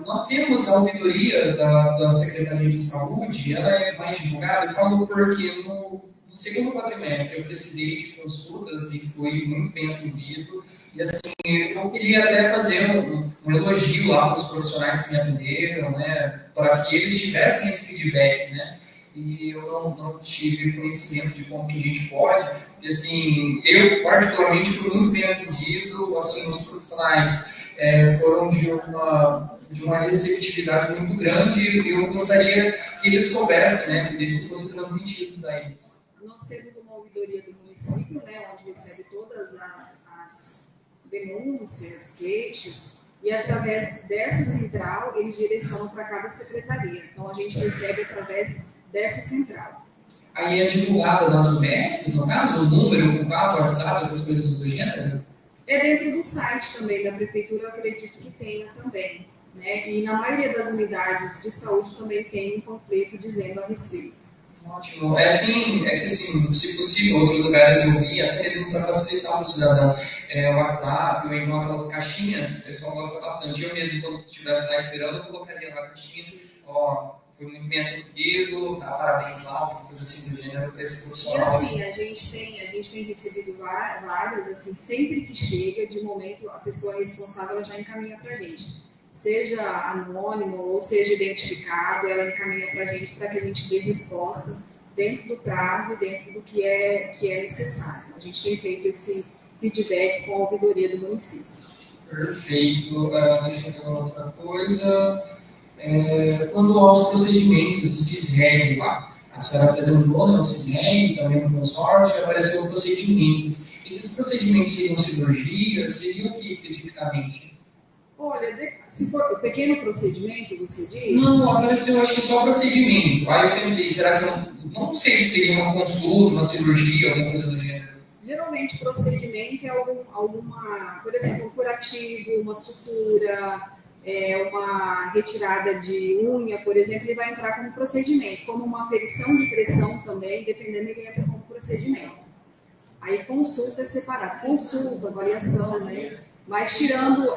nós temos a auditoria da Secretaria de Saúde, ela é mais divulgada, eu falo porque no segundo quadrimestre eu precisei de consultas e foi muito bem atendido. E assim, eu queria até fazer um elogio lá para os profissionais que me atenderam, né, para que eles tivessem esse feedback, né, e eu não tive conhecimento de como que a gente pode, e assim, eu particularmente fui muito bem atendido, assim, os profissionais foram de uma receptividade muito grande, e eu gostaria que eles soubessem, né, que isso fosse transmitido a eles. Nós temos uma ouvidoria do município, né, onde recebe todas as denúncias, queixas, e através dessa central eles direcionam para cada secretaria. Então a gente recebe através dessa central. Aí é divulgada nas UBS, no caso, o número, o contato, o WhatsApp, essas coisas do gênero? É dentro do site também da prefeitura, eu acredito que tenha também, né? E na maioria das unidades de saúde também tem um panfleto dizendo a respeito. Ótimo. Que assim, se possível, outros lugares eu vi, até mesmo para facilitar o cidadão, WhatsApp, ou então aquelas caixinhas, o pessoal gosta bastante. Eu mesmo, quando estivesse lá esperando, eu colocaria lá a caixinha, foi muito bem atendido, dá parabéns lá, alguma coisa assim do gênero para esse profissional. E assim, a gente tem recebido vários, assim, sempre que chega, de momento, a pessoa responsável ela já encaminha para a gente. Seja anônimo ou seja identificado, ela encaminha para a gente para que a gente dê resposta dentro do prazo e dentro do que é necessário. A gente tem feito esse feedback com a ouvidoria do município. Perfeito. Deixa eu ver outra coisa. Quando aos procedimentos do CISREG lá, a senhora apresentou, né, o CISREG, também no consórcio, apareceu procedimentos. Esses procedimentos seriam cirurgias? Seria o que especificamente? Olha, se for o pequeno procedimento, você diz? Não, apareceu acho que só procedimento. Aí eu pensei, será que eu não sei se seria uma consulta, uma cirurgia, alguma coisa do gênero? Geralmente, procedimento é alguma, por exemplo, um curativo, uma sutura, uma retirada de unha, por exemplo, ele vai entrar como procedimento, como uma aferição de pressão também, dependendo, ele entra como procedimento. Aí consulta é separado, consulta, avaliação, né? Mas tirando,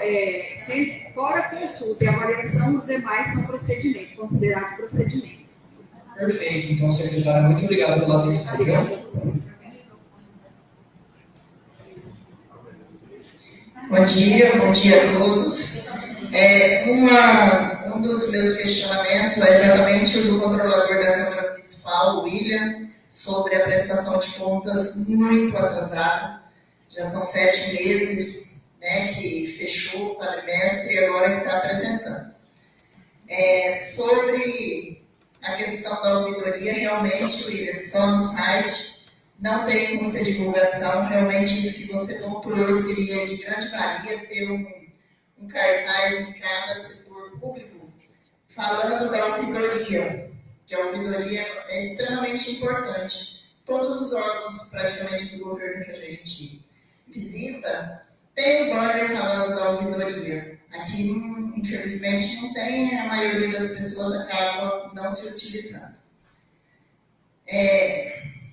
fora a consulta e avaliação, os demais são procedimento, considerado procedimento. Perfeito. Então, secretária, muito obrigado pela atenção. Obrigada a você. Bom dia a todos. Um dos meus questionamentos é exatamente o do controlador da Câmara Municipal, William, sobre a prestação de contas muito atrasada. Já são 7 meses, né, que fechou o quadrimestre e agora que está apresentando. Sobre a questão da auditoria, realmente, William, só no site não tem muita divulgação. Realmente, isso que você pontuou seria de grande valia ter um cartaz em cada setor público falando da ouvidoria, que a ouvidoria é extremamente importante. Todos os órgãos, praticamente, do governo que a gente visita, tem o banner falando da ouvidoria. Aqui, infelizmente, não tem, a maioria das pessoas acaba não se utilizando.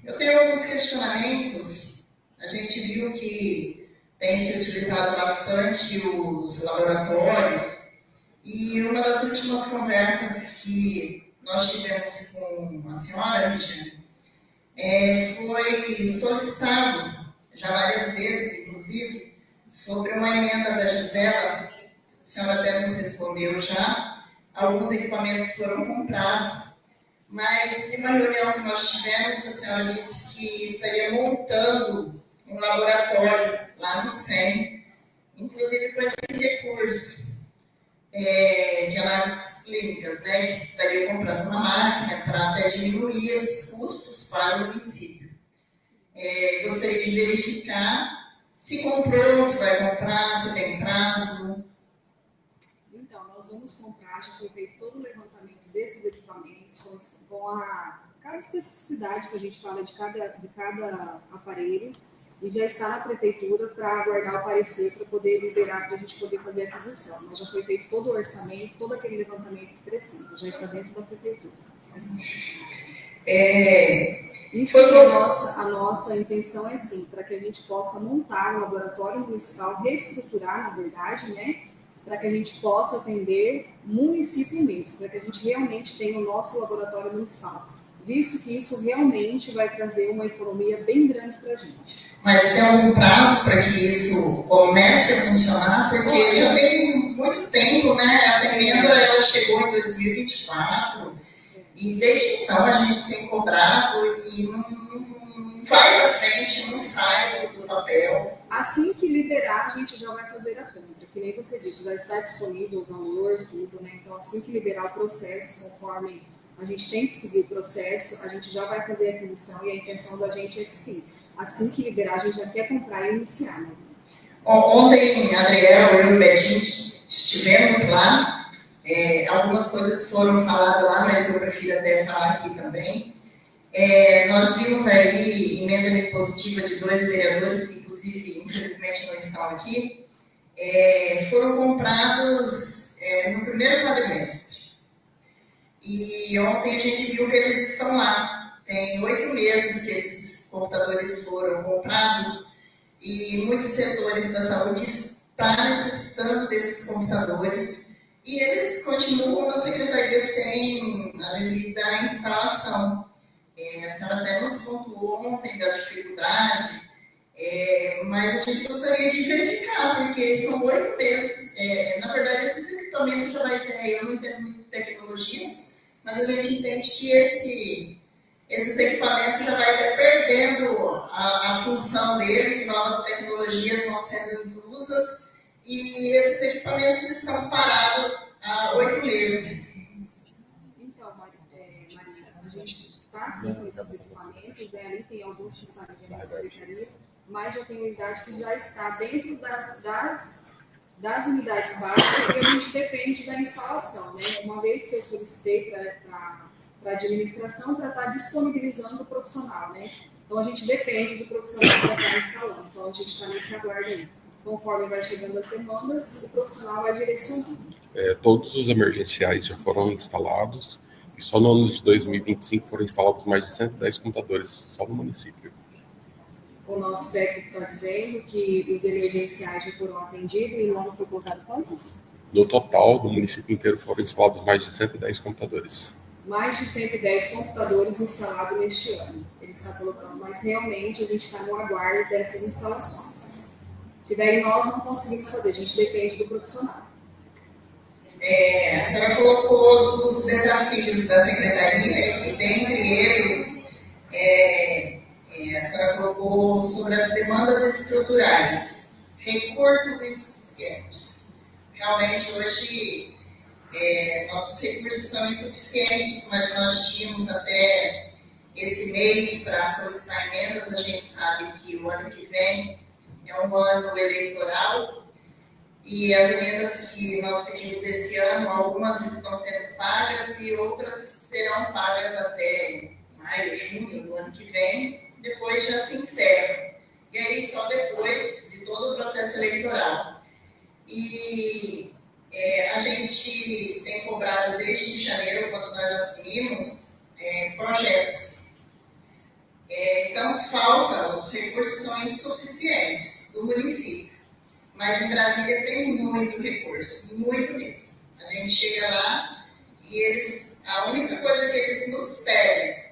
Eu tenho alguns questionamentos. A gente viu que tem se utilizado bastante os laboratórios, e uma das últimas conversas que nós tivemos com a senhora, Regina, foi solicitado, já várias vezes, inclusive, sobre uma emenda da Gisela, a senhora até nos respondeu já, alguns equipamentos foram comprados, mas em uma reunião que nós tivemos, a senhora disse que estaria montando um laboratório lá no SEM, inclusive com esse recurso de análises clínicas, né, que estaria comprando uma máquina para até diminuir esses custos para o município. Gostaria de verificar se comprou, se vai comprar, se tem prazo. Então, nós vamos comprar, já foi feito todo o levantamento desses equipamentos com cada especificidade que a gente fala de cada aparelho, e já está na prefeitura para aguardar o parecer para poder liberar, para a gente poder fazer a aquisição. Mas já foi feito todo o orçamento, todo aquele levantamento que precisa, já está dentro da prefeitura. Isso a nossa intenção é sim, para que a gente possa montar um laboratório municipal, reestruturar, na verdade, né, para que a gente possa atender município mesmo, para que a gente realmente tenha o nosso laboratório municipal, visto que isso realmente vai trazer uma economia bem grande para a gente. Mas tem algum prazo para que isso comece a funcionar? Porque já tem muito tempo, né? Essa emenda ela chegou em 2024 e desde então a gente tem cobrado e não vai para frente, não sai do papel. Assim que liberar, a gente já vai fazer a compra, que nem você disse, já está disponível o valor, tudo, né? Então, assim que liberar o processo, conforme a gente tem que seguir o processo, a gente já vai fazer a aquisição e a intenção da gente é que sim, assim que liberar, a gente já quer comprar e iniciar. Né? Ontem, Adriel, eu e o Betinho estivemos lá, algumas coisas foram faladas lá, mas eu prefiro até falar aqui também. Nós vimos aí emenda repositiva de 2 vereadores, que inclusive, infelizmente, não estão aqui, foram comprados no primeiro quadrimestre. E ontem a gente viu que eles estão lá. Tem 8 meses que esses computadores foram comprados e muitos setores da saúde estão necessitando desses computadores e eles continuam na secretaria sem a devida instalação. A senhora até nos pontuou ontem da dificuldade, mas a gente gostaria de verificar, porque são 8 meses. Na verdade, esses equipamentos já vai ter, eu não entendo muito de tecnologia, mas a gente entende que esses equipamentos já vai estar perdendo a função dele, novas tecnologias vão sendo inclusas, e esses equipamentos estão parados há 8 meses. Então, Maria, a gente está sim com esses equipamentos, ali tem alguns que estão na secretaria, mas já tem unidade que já está dentro das unidades básicas e a gente depende da instalação, né? Uma vez que eu solicitei para a administração para estar disponibilizando o profissional, né? Então a gente depende do profissional para estar instalando, então a gente está nesse aguardo aí. Conforme vai chegando as demandas, o profissional vai direcionando. Todos os emergenciais já foram instalados e só no ano de 2025 foram instalados mais de 110 computadores só no município. O nosso técnico está dizendo que os emergenciais já foram atendidos e no ano foi colocado quantos? No total, do município inteiro foram instalados mais de 110 computadores. Mais de 110 computadores instalados neste ano. Ele está colocando, mas realmente a gente está no aguardo dessas instalações. Que daí nós não conseguimos fazer, a gente depende do profissional. A senhora colocou dos desafios da secretaria, e dentre eles, a senhora colocou sobre as demandas estruturais, recursos insuficientes. Realmente, hoje, nossos recursos são insuficientes, mas nós tínhamos até esse mês para solicitar emendas. A gente sabe que o ano que vem é um ano eleitoral e as emendas que nós pedimos esse ano, algumas estão sendo pagas e outras serão pagas até maio, junho do ano que vem, depois já se encerra. E aí só depois de todo o processo eleitoral. E a gente tem cobrado desde janeiro, quando nós assumimos, projetos. Então, faltam, os recursos são insuficientes do município. Mas em Brasília tem muito recurso, muito mesmo. A gente chega lá e a única coisa que eles nos pedem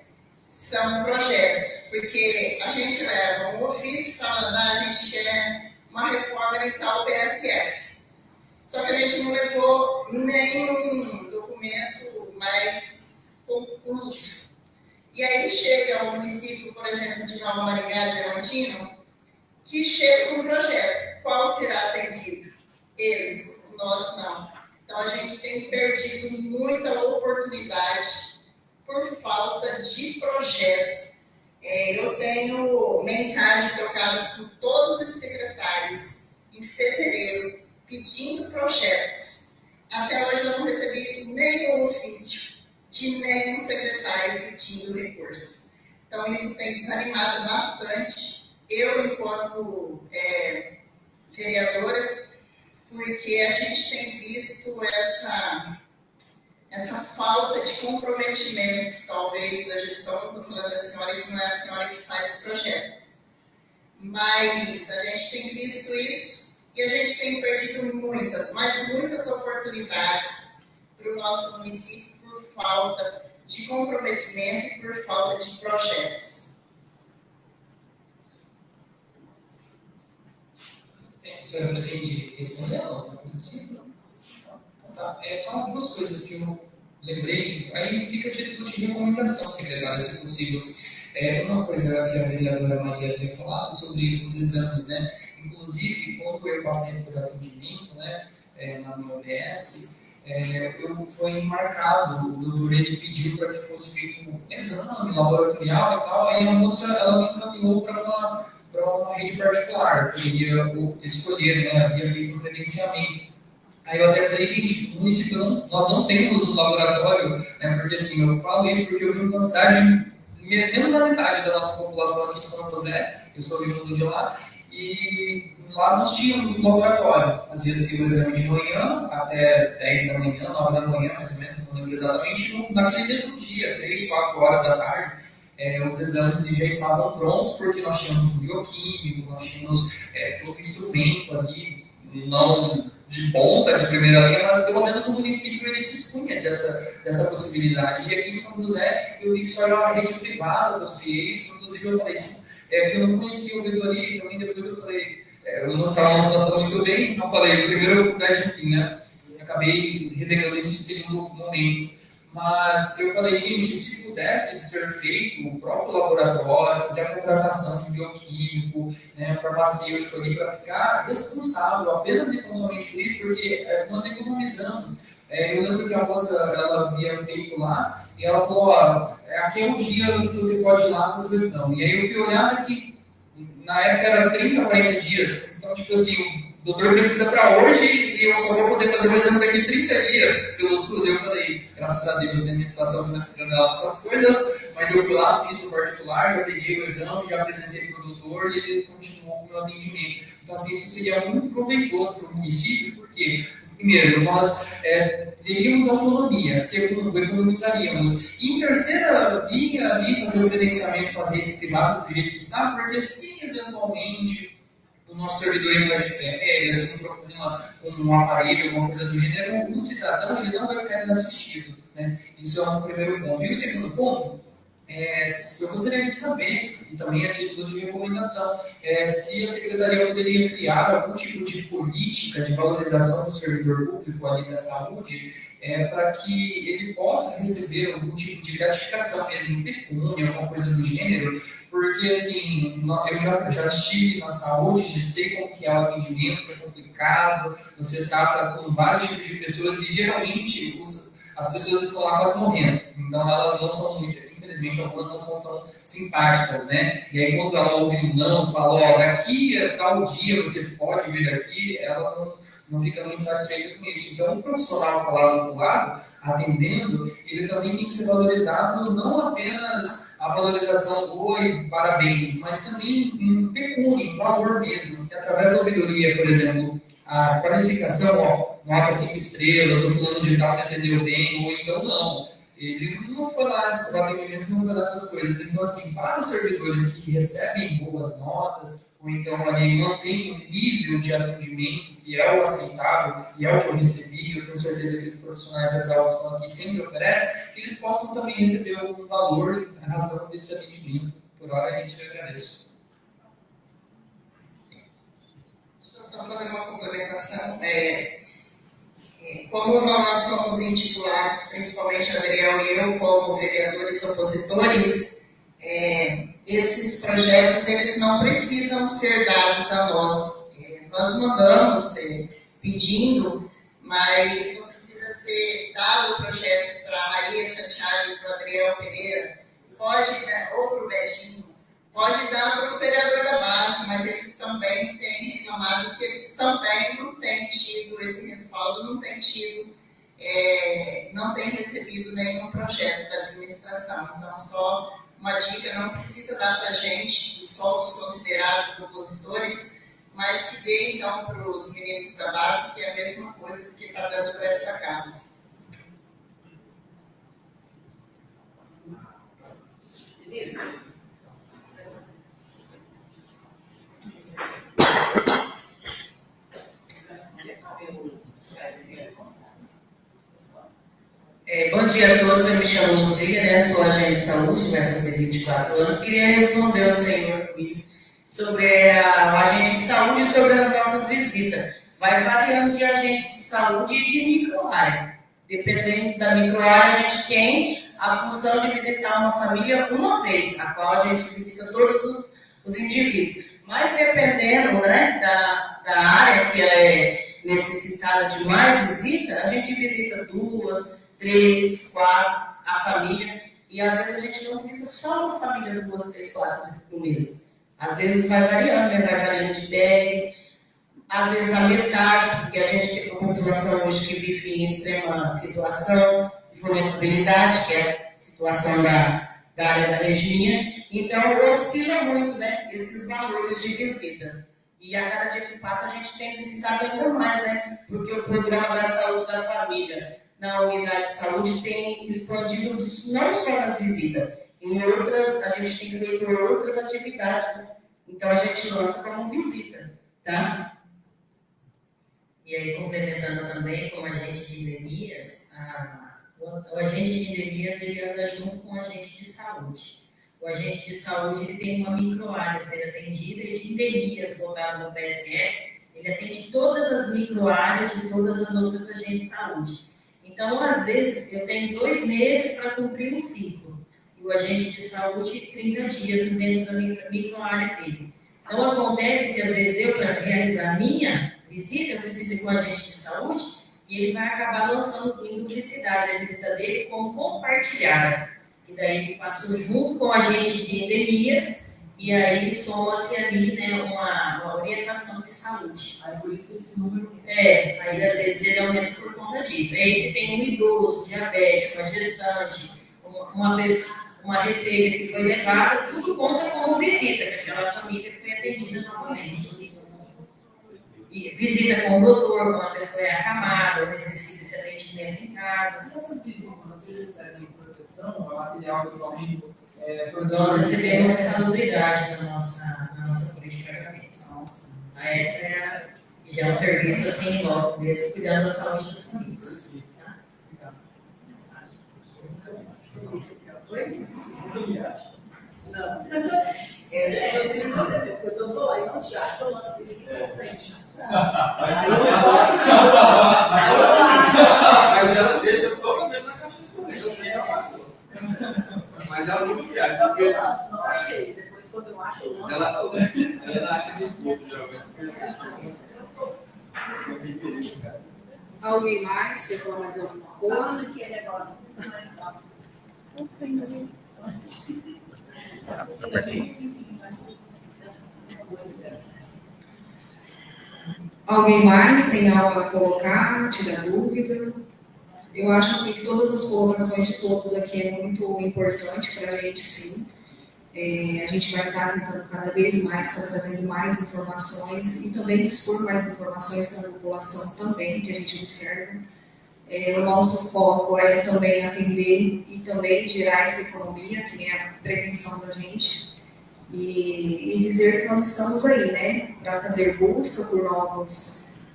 são projetos. porque a gente leva um ofício falando, a gente quer uma reforma em tal PSF. Só que a gente não levou nenhum documento mais concluso. E aí chega ao município, por exemplo, de Nova Maringá, de Diamantino, que chega com um projeto. Qual será atendido? Eles, nós não. Então a gente tem perdido muita oportunidade por falta de projeto. Eu tenho mensagens trocadas com todos os secretários em fevereiro, pedindo projetos. Até hoje eu não recebi nenhum ofício de nenhum secretário pedindo recurso. Então isso tem desanimado bastante eu, enquanto vereadora, porque a gente tem visto essa falta de comprometimento, talvez, da gestão. Estou falando da senhora, que não é a senhora que faz projetos. Mas a gente tem visto isso e a gente tem perdido muitas oportunidades para o nosso município por falta de comprometimento e por falta de projetos. A senhora pretende responder alguma coisa assim? Tá. Só duas coisas que eu lembrei, aí fica a título de recomendação, secretária, se possível. Uma coisa que a vereadora Maria havia falado sobre os exames, né? Inclusive, quando eu passei por atendimento, né, na minha OBS, eu fui marcado, o doutor ele pediu para que fosse feito um exame laboratorial e tal, aí a moça ela me encaminhou para uma rede particular, que eu iria escolher, né, havia feito um credenciamento. Aí eu até falei, gente, no município nós não temos um laboratório, né, porque assim, eu falo isso porque eu vi uma cidade, menos da metade da nossa população aqui de São José, eu sou oriundo de lá, e lá nós tínhamos um laboratório, fazia-se o exame de manhã, até 10 da manhã, 9 da manhã, mais ou menos, não lembro exatamente, naquele mesmo dia, 3, 4 horas da tarde, os exames já estavam prontos, porque nós tínhamos um bioquímico, nós tínhamos todo o instrumento ali, não de ponta, de primeira linha, mas pelo menos o município ele dispunha dessa possibilidade. E aqui em São José, eu vi que só era uma rede privada dos fiéis, inclusive eu falei isso, que eu não conhecia o ouvidoria, também depois eu falei, eu não estava numa situação muito bem, não falei, primeiro eu de mim, né? Acabei relegando esse segundo momento. Mas eu falei, gente, se pudesse ser feito o próprio laboratório, fazer a contratação de bioquímico, né, farmacêutico ali, para ficar responsável apenas e tão somente por isso, porque nós economizamos. Eu lembro que a moça ela havia feito lá, e ela falou, aqui é o dia que você pode ir lá fazer o exame. E aí eu fui olhar que na época era 30, 40 dias. Então, tipo assim, o doutor precisa para hoje e eu só vou poder fazer o exame daqui 30 dias pelo SUS. Eu falei, graças a Deus, na minha situação não é essas coisas, mas eu fui lá, fiz o particular, já peguei o exame, já apresentei para o doutor e ele continuou com o meu atendimento. Então, assim, isso seria muito proveitoso para o município, porque, primeiro, nós teríamos autonomia, segundo, economizaríamos. E em terceira via, ali, fazer o credenciamento com as redes privadas do jeito que está, porque se eventualmente o nosso servidor vai de férias, um problema com um aparelho, alguma coisa do gênero, o cidadão ele não vai ficar desassistido. Né? Isso é um primeiro ponto. E o segundo ponto, eu gostaria de saber, e também a título de recomendação, se a Secretaria poderia criar algum tipo de política de valorização do servidor público ali da saúde, para que ele possa receber algum tipo de gratificação mesmo, pecúnia, alguma coisa do gênero, porque assim, eu já estive na saúde, sei como que é o atendimento, é complicado, você trata com vários tipos de pessoas e geralmente as pessoas estão lá quase morrendo, então elas não são muitas. Infelizmente, algumas não são tão simpáticas, né? E aí, quando ela ouve um não, fala, daqui a tal dia você pode vir aqui, ela não fica muito satisfeita com isso. Então, o profissional que está lá do lado, atendendo, ele também tem que ser valorizado, não apenas a valorização, oi, parabéns, mas também em pecúnia, em valor mesmo. E através da ouvidoria, por exemplo, a qualificação, nota 5 estrelas, o fulano de tal me atendeu bem, ou então não. Ele não foi lá, o atendimento não foi lá essas coisas. Então, assim, para os servidores que recebem boas notas, ou então ali mantém um nível de atendimento que é o aceitável e é o que eu recebi, eu tenho certeza que os profissionais da saúde estão aqui sempre oferecem, que eles possam também receber algum valor em razão desse atendimento, Por hora, a gente agradece. Deixa eu só fazer uma complementação. Como nós somos intitulados, principalmente Adriel e eu, como vereadores opositores, esses projetos eles não precisam ser dados a nós. Nós mandamos pedindo, mas não precisa ser dado o projeto para a Maria Santiago e para o Adriel Pereira, pode dar, ou para o Betinho, pode dar para o vereador da base, mas eles também têm reclamado que eles também não têm tido esse respaldo, não têm recebido nenhum projeto da administração. Então, só uma dica, não precisa dar para a gente, que somos considerados opositores, mas que dê, então, para os meninos da base, que é a mesma coisa que está dando para essa casa. Beleza? Bom dia a todos, eu me chamo Luzia, sou agente de saúde, vai fazer 24 anos. Queria responder ao senhor sobre o agente de saúde e sobre as nossas visitas. Vai variando de agente de saúde e de microárea. Dependendo da microárea, a gente tem a função de visitar uma família uma vez, a qual a gente visita todos os indivíduos. Mas dependendo da área que ela é necessitada de mais visita, a gente visita 2, 3, 4, a família. E às vezes a gente não visita só uma família de 2, 3, 4 no mês. Às vezes vai variando, vai variando de 10, às vezes a metade, porque a gente tem uma população hoje que vive em extrema situação de vulnerabilidade, que é a situação da área da Regina. Então, oscila muito, esses valores de visita. E a cada dia que passa, a gente tem visitado ainda mais, porque o programa da saúde da família na unidade de saúde tem expandido não só nas visitas, em outras, a gente tem feito outras atividades, Então, a gente lança como visita, tá? E aí, complementando também, como agente de endemias, o agente de endemias ele anda junto com o agente de saúde. O agente de saúde ele tem uma microárea a ser atendida e de endemias voltado no PSF, ele atende todas as microáreas de todas as outras agentes de saúde. Então, às vezes, eu tenho 2 meses para cumprir um ciclo. E o agente de saúde, 30 dias dentro da microárea dele. Então, acontece que, às vezes, eu, para realizar a minha visita, eu preciso ir com o agente de saúde e ele vai acabar lançando em duplicidade a visita dele como compartilhada. E daí ele passou junto com o agente de endemias e aí soma-se ali uma orientação de saúde. Aí por isso esse número... Aí às vezes ele aumenta por conta disso. Aí você tem um idoso, diabético, uma gestante, uma receita que foi levada, tudo conta como visita, que aquela família que foi atendida novamente. E visita com o doutor, quando a pessoa é acamada, necessita esse atendimento em casa. Essas visitas, vocês recebem proteção, material totalmente... Nós recebemos essa salubridade na nossa política de pagamento. Essa já é um serviço assim, logo, mesmo cuidando da saúde das famílias. Tá? Não. Você não recebeu, porque eu estou aí, não te acho que eu lanço visita inocente. Mas ela deixa toda vez na caixa de correio. Eu sei que ela passou. Mas ela não viaja. Só que eu não achei. Depois, quando eu acho, eu lanço. Ela acha desculpa, geralmente. Alguém mais? Você falou mais alguma coisa? Que ele agora. Alguém mais tem algo a colocar, tirar dúvida? Eu acho assim, que todas as colocações de todos aqui é muito importante para a gente, sim. A gente vai estar tentando cada vez mais, estar trazendo mais informações e também dispor mais informações para a população também, que a gente observa. O nosso foco é também atender e também gerar essa economia, que é a pretensão da gente. E dizer que nós estamos aí, para fazer busca por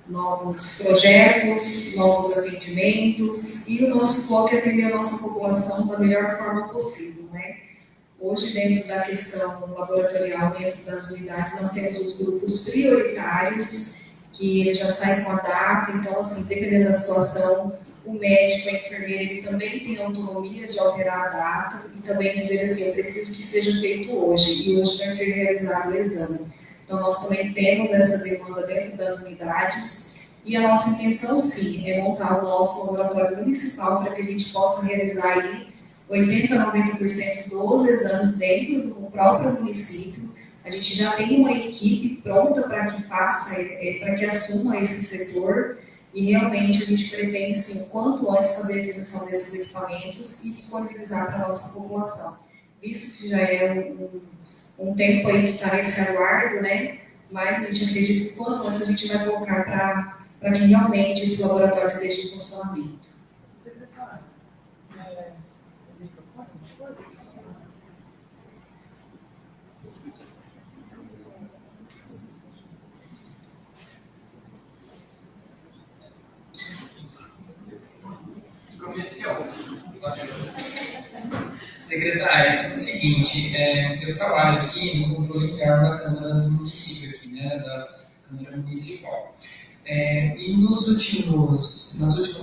novos projetos, novos atendimentos, e o nosso foco é atender a nossa população da melhor forma possível, Hoje, dentro da questão laboratorial, dentro das unidades, nós temos os grupos prioritários, que ele já sai com a data, então, assim, dependendo da situação, o médico, a enfermeira, ele também tem autonomia de alterar a data e também dizer assim, eu preciso que seja feito hoje, e hoje vai ser realizado o exame. Então, nós também temos essa demanda dentro das unidades, e a nossa intenção, sim, é montar o nosso laboratório municipal para que a gente possa realizar aí 80% a 90% dos exames dentro do próprio município. A gente já tem uma equipe pronta para que faça, para que assuma esse setor, e realmente a gente pretende, assim, o quanto antes fazer a aquisição desses equipamentos e disponibilizar para a nossa população. Visto que já é um tempo aí que está nesse aguardo, né? Mas a gente acredita que quanto antes a gente vai colocar para que realmente esse laboratório esteja em funcionamento. Secretária, é o seguinte, eu trabalho aqui no controle interno da Câmara do município, aqui, né, da Câmara Municipal. E nas últimas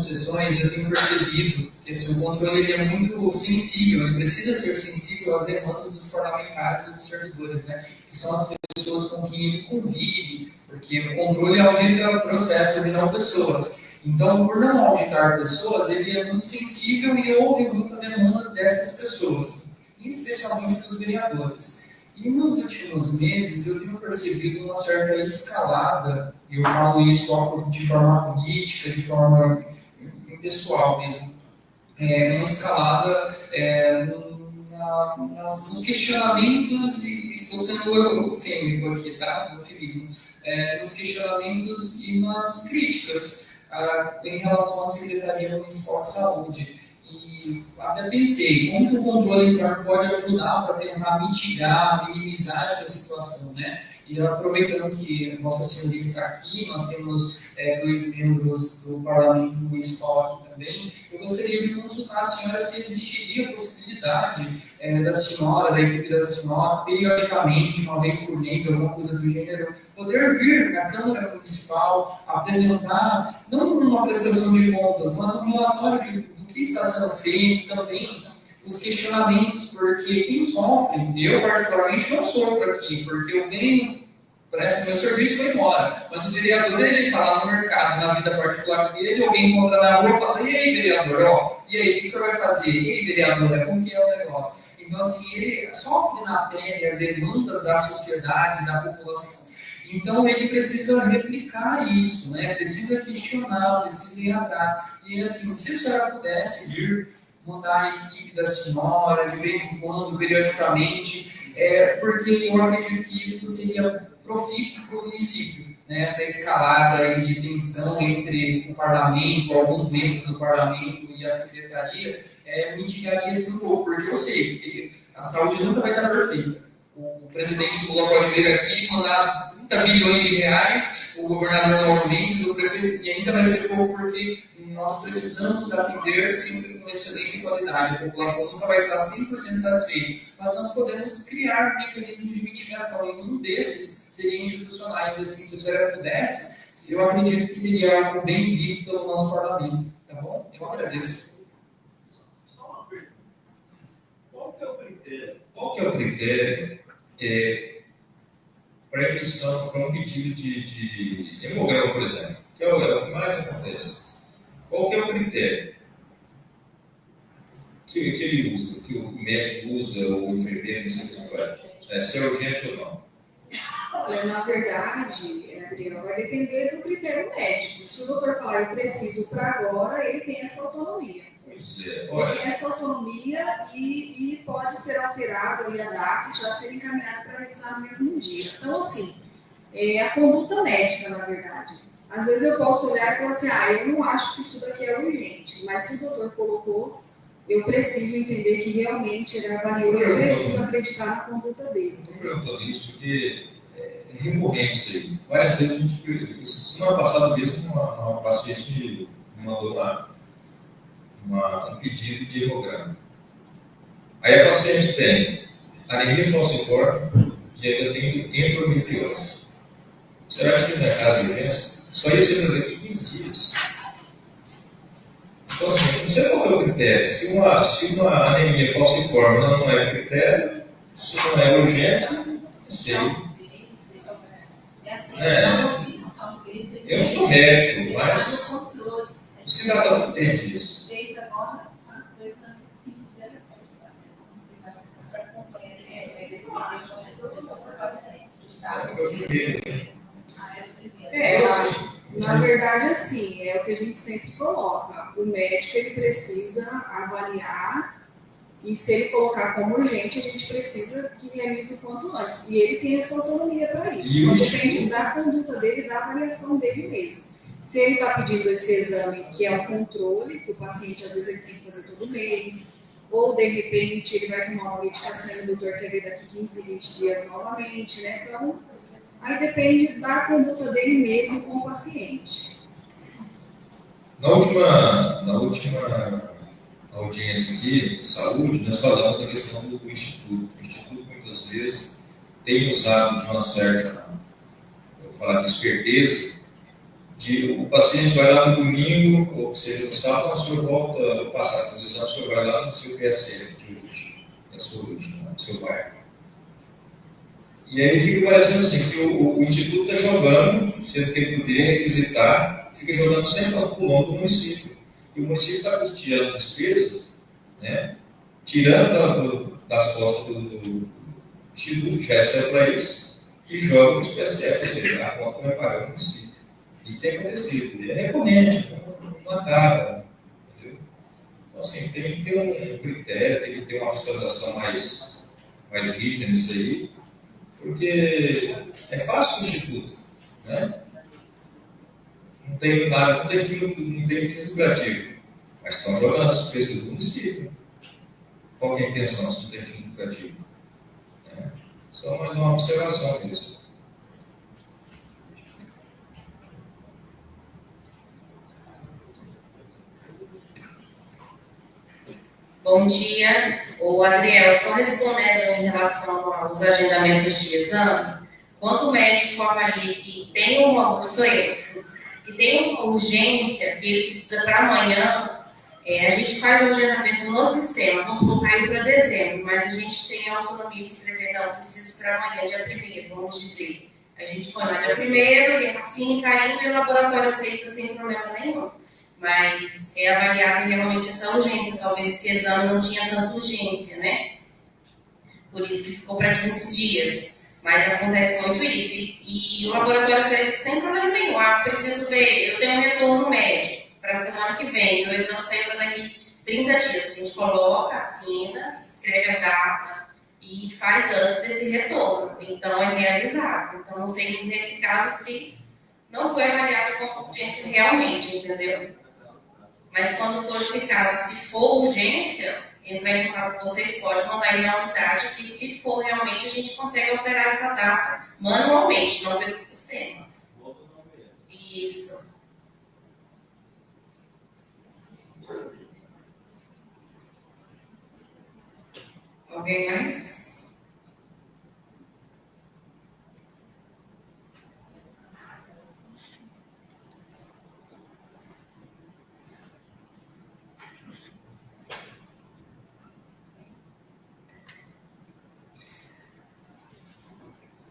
sessões eu tenho percebido que assim, o controle ele é muito sensível, ele precisa ser sensível às demandas dos parlamentares e dos servidores, né, que são as pessoas com quem ele convive, porque o controle audita processos e não pessoas. Então, por não auditar pessoas, ele é muito sensível e ouve muito a demanda dessas pessoas, especialmente dos vereadores. E nos últimos meses, eu tenho percebido uma certa escalada, e eu falo isso só de forma política, de forma pessoal mesmo, uma escalada nos questionamentos, e estou sendo eufêmico aqui, tá? Eufemismo. Nos questionamentos e nas críticas em relação à Secretaria Municipal de Saúde. E até pensei, como que o controle interno pode ajudar para tentar mitigar, minimizar essa situação, né? E aproveitando que Vossa Senhoria está aqui, nós temos 2 membros do Parlamento Municipal aqui também, eu gostaria de consultar a senhora se existiria a possibilidade da senhora, da equipe da senhora, periodicamente, uma vez por mês, alguma coisa do gênero, poder vir na Câmara Municipal apresentar, não uma prestação de contas, mas um relatório do que está sendo feito também, os questionamentos, porque quem sofre, eu particularmente não sofro aqui, porque eu venho, presto meu serviço e vou embora, mas o vereador, ele está lá no mercado, na vida particular dele, alguém encontra na rua e fala, e aí, vereador, e aí, o que o senhor vai fazer? E aí, vereadora, como que é o negócio? Então, assim, ele sofre na pele as demandas da sociedade, da população. Então, ele precisa replicar isso, né? Precisa questionar, precisa ir atrás. E, assim, se a senhora pudesse vir, mandar a equipe da senhora, de vez em quando, periodicamente, porque eu acredito que isso seria profícuo para o município, né? Essa escalada de tensão entre o parlamento, alguns membros do parlamento e a secretaria, mitigaria isso um pouco, porque eu sei que a saúde nunca vai estar perfeita. O presidente Lula pode vir aqui e mandar 30 bilhões de reais, o governador Mauro Mendes, o prefeito, e ainda vai ser pouco, porque nós precisamos atender sempre com excelência e qualidade. A população nunca vai estar 100% satisfeita, mas nós podemos criar mecanismos de mitigação, e um desses seria institucionais. Assim, se a senhora pudesse, eu acredito que seria algo bem visto pelo nosso parlamento. Tá bom? Eu agradeço. Só uma pergunta. Qual que é o critério para emissão, para um pedido de hemograma, por exemplo, que é o que mais acontece? Qual que é o critério que ele usa, que o médico usa, ou o enfermeiro, não sei como vai, se é urgente ou não? Olha, na verdade, Adriano, vai depender do critério médico. Se o doutor falar, eu preciso para agora, ele tem essa autonomia. Pois é, olha. Ele tem essa autonomia e pode ser alterado ali a data e já ser encaminhado para realizar no mesmo dia. Então, assim, a conduta médica, na verdade. Às vezes eu posso olhar e falar assim, eu não acho que isso daqui é urgente, mas se o doutor colocou, eu preciso entender que realmente ele avaliou, eu preciso acreditar na conduta dele. Estou perguntando isso porque é recorrente isso aí. Várias vezes a gente... Semana passada mesmo, uma paciente me mandou um pedido de hemograma. Aí a paciente tem anemia falciforme e ainda tenho endometriose. Você vai ser na casa de urgência, só ia ser daqui 15 dias. Então, assim, não sei qual é o critério. Se uma anemia falciforme não é critério, se não é urgente, não sei. Eu não sou médico, mas o cidadão entende isso. Na verdade, assim, é o que a gente sempre coloca. O médico, ele precisa avaliar e se ele colocar como urgente, a gente precisa que realize o quanto antes. E ele tem essa autonomia para isso. Então, depende da conduta dele, da avaliação dele mesmo. Se ele está pedindo esse exame, que é um controle, que o paciente às vezes ele tem que fazer todo mês, ou de repente ele vai tomar uma medicação e o doutor quer ver daqui 15, 20 dias novamente, né? Então, aí depende da conduta dele mesmo com o paciente. Na última audiência aqui, de saúde, nós falamos da questão do Instituto. O Instituto, muitas vezes, tem usado de uma certa, eu vou falar aqui, esperteza, que o paciente vai lá no domingo, ou seja, no sábado, o senhor volta, passar os exames, o senhor vai lá no seu PSF, na saúde, no seu bairro. E aí fica parecendo assim, que o Instituto está jogando, sendo que ele poderia requisitar, fica jogando sempre ao pulão do município. E o município está custeando despesas, né, tirando das costas do Instituto, que já recebe para isso, e joga para os PSF, ou seja, a conta vai pagar o município. Isso tem acontecido, é recorrente, não acaba, entendeu? Então, assim, tem que ter um critério, tem que ter uma fiscalização mais rígida nisso aí, porque é fácil o Instituto, né? Não tem nada, não tem fins lucrativos, mas estão jogando as despesas do município. Qual que é a intenção se não tem fins lucrativos? Só mais uma observação disso. Bom dia, o Adriel, só respondendo em relação aos agendamentos de exame, quando o médico avalia que tem uma urgência, que ele precisa para amanhã, a gente faz o agendamento no sistema, vamos supor, caiu para dezembro, mas a gente tem a autonomia de escrever, não, preciso para amanhã, dia 1º, vamos dizer. A gente põe lá dia 1º, e assim, carimbo, e o laboratório aceita sem problema nenhum. Mas é avaliado realmente essa urgência, talvez esse exame não tinha tanta urgência, né? Por isso que ficou para 15 dias. Mas acontece muito isso. E o laboratório aceita sem problema nenhum. Preciso ver, eu tenho um retorno médico para a semana que vem, meu exame saiu para daqui 30 dias. A gente coloca, assina, escreve a data e faz antes desse retorno. Então é realizado. Então não sei nesse caso se não foi avaliado com urgência realmente, entendeu? Mas quando for esse caso, se for urgência, entrar em contato com vocês, pode mandar aí na unidade, que se for realmente, a gente consegue alterar essa data manualmente, não pelo sistema. Isso. Alguém mais?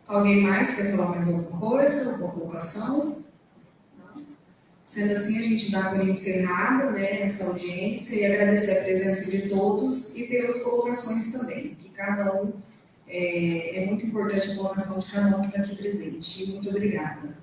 Alguém mais quer falar mais alguma coisa, alguma colocação? Não? Sendo assim, a gente dá por encerrada, né, essa audiência e agradecer a presença de todos e pelas colocações também, que cada um, é muito importante a colocação de cada um que está aqui presente. Muito obrigada.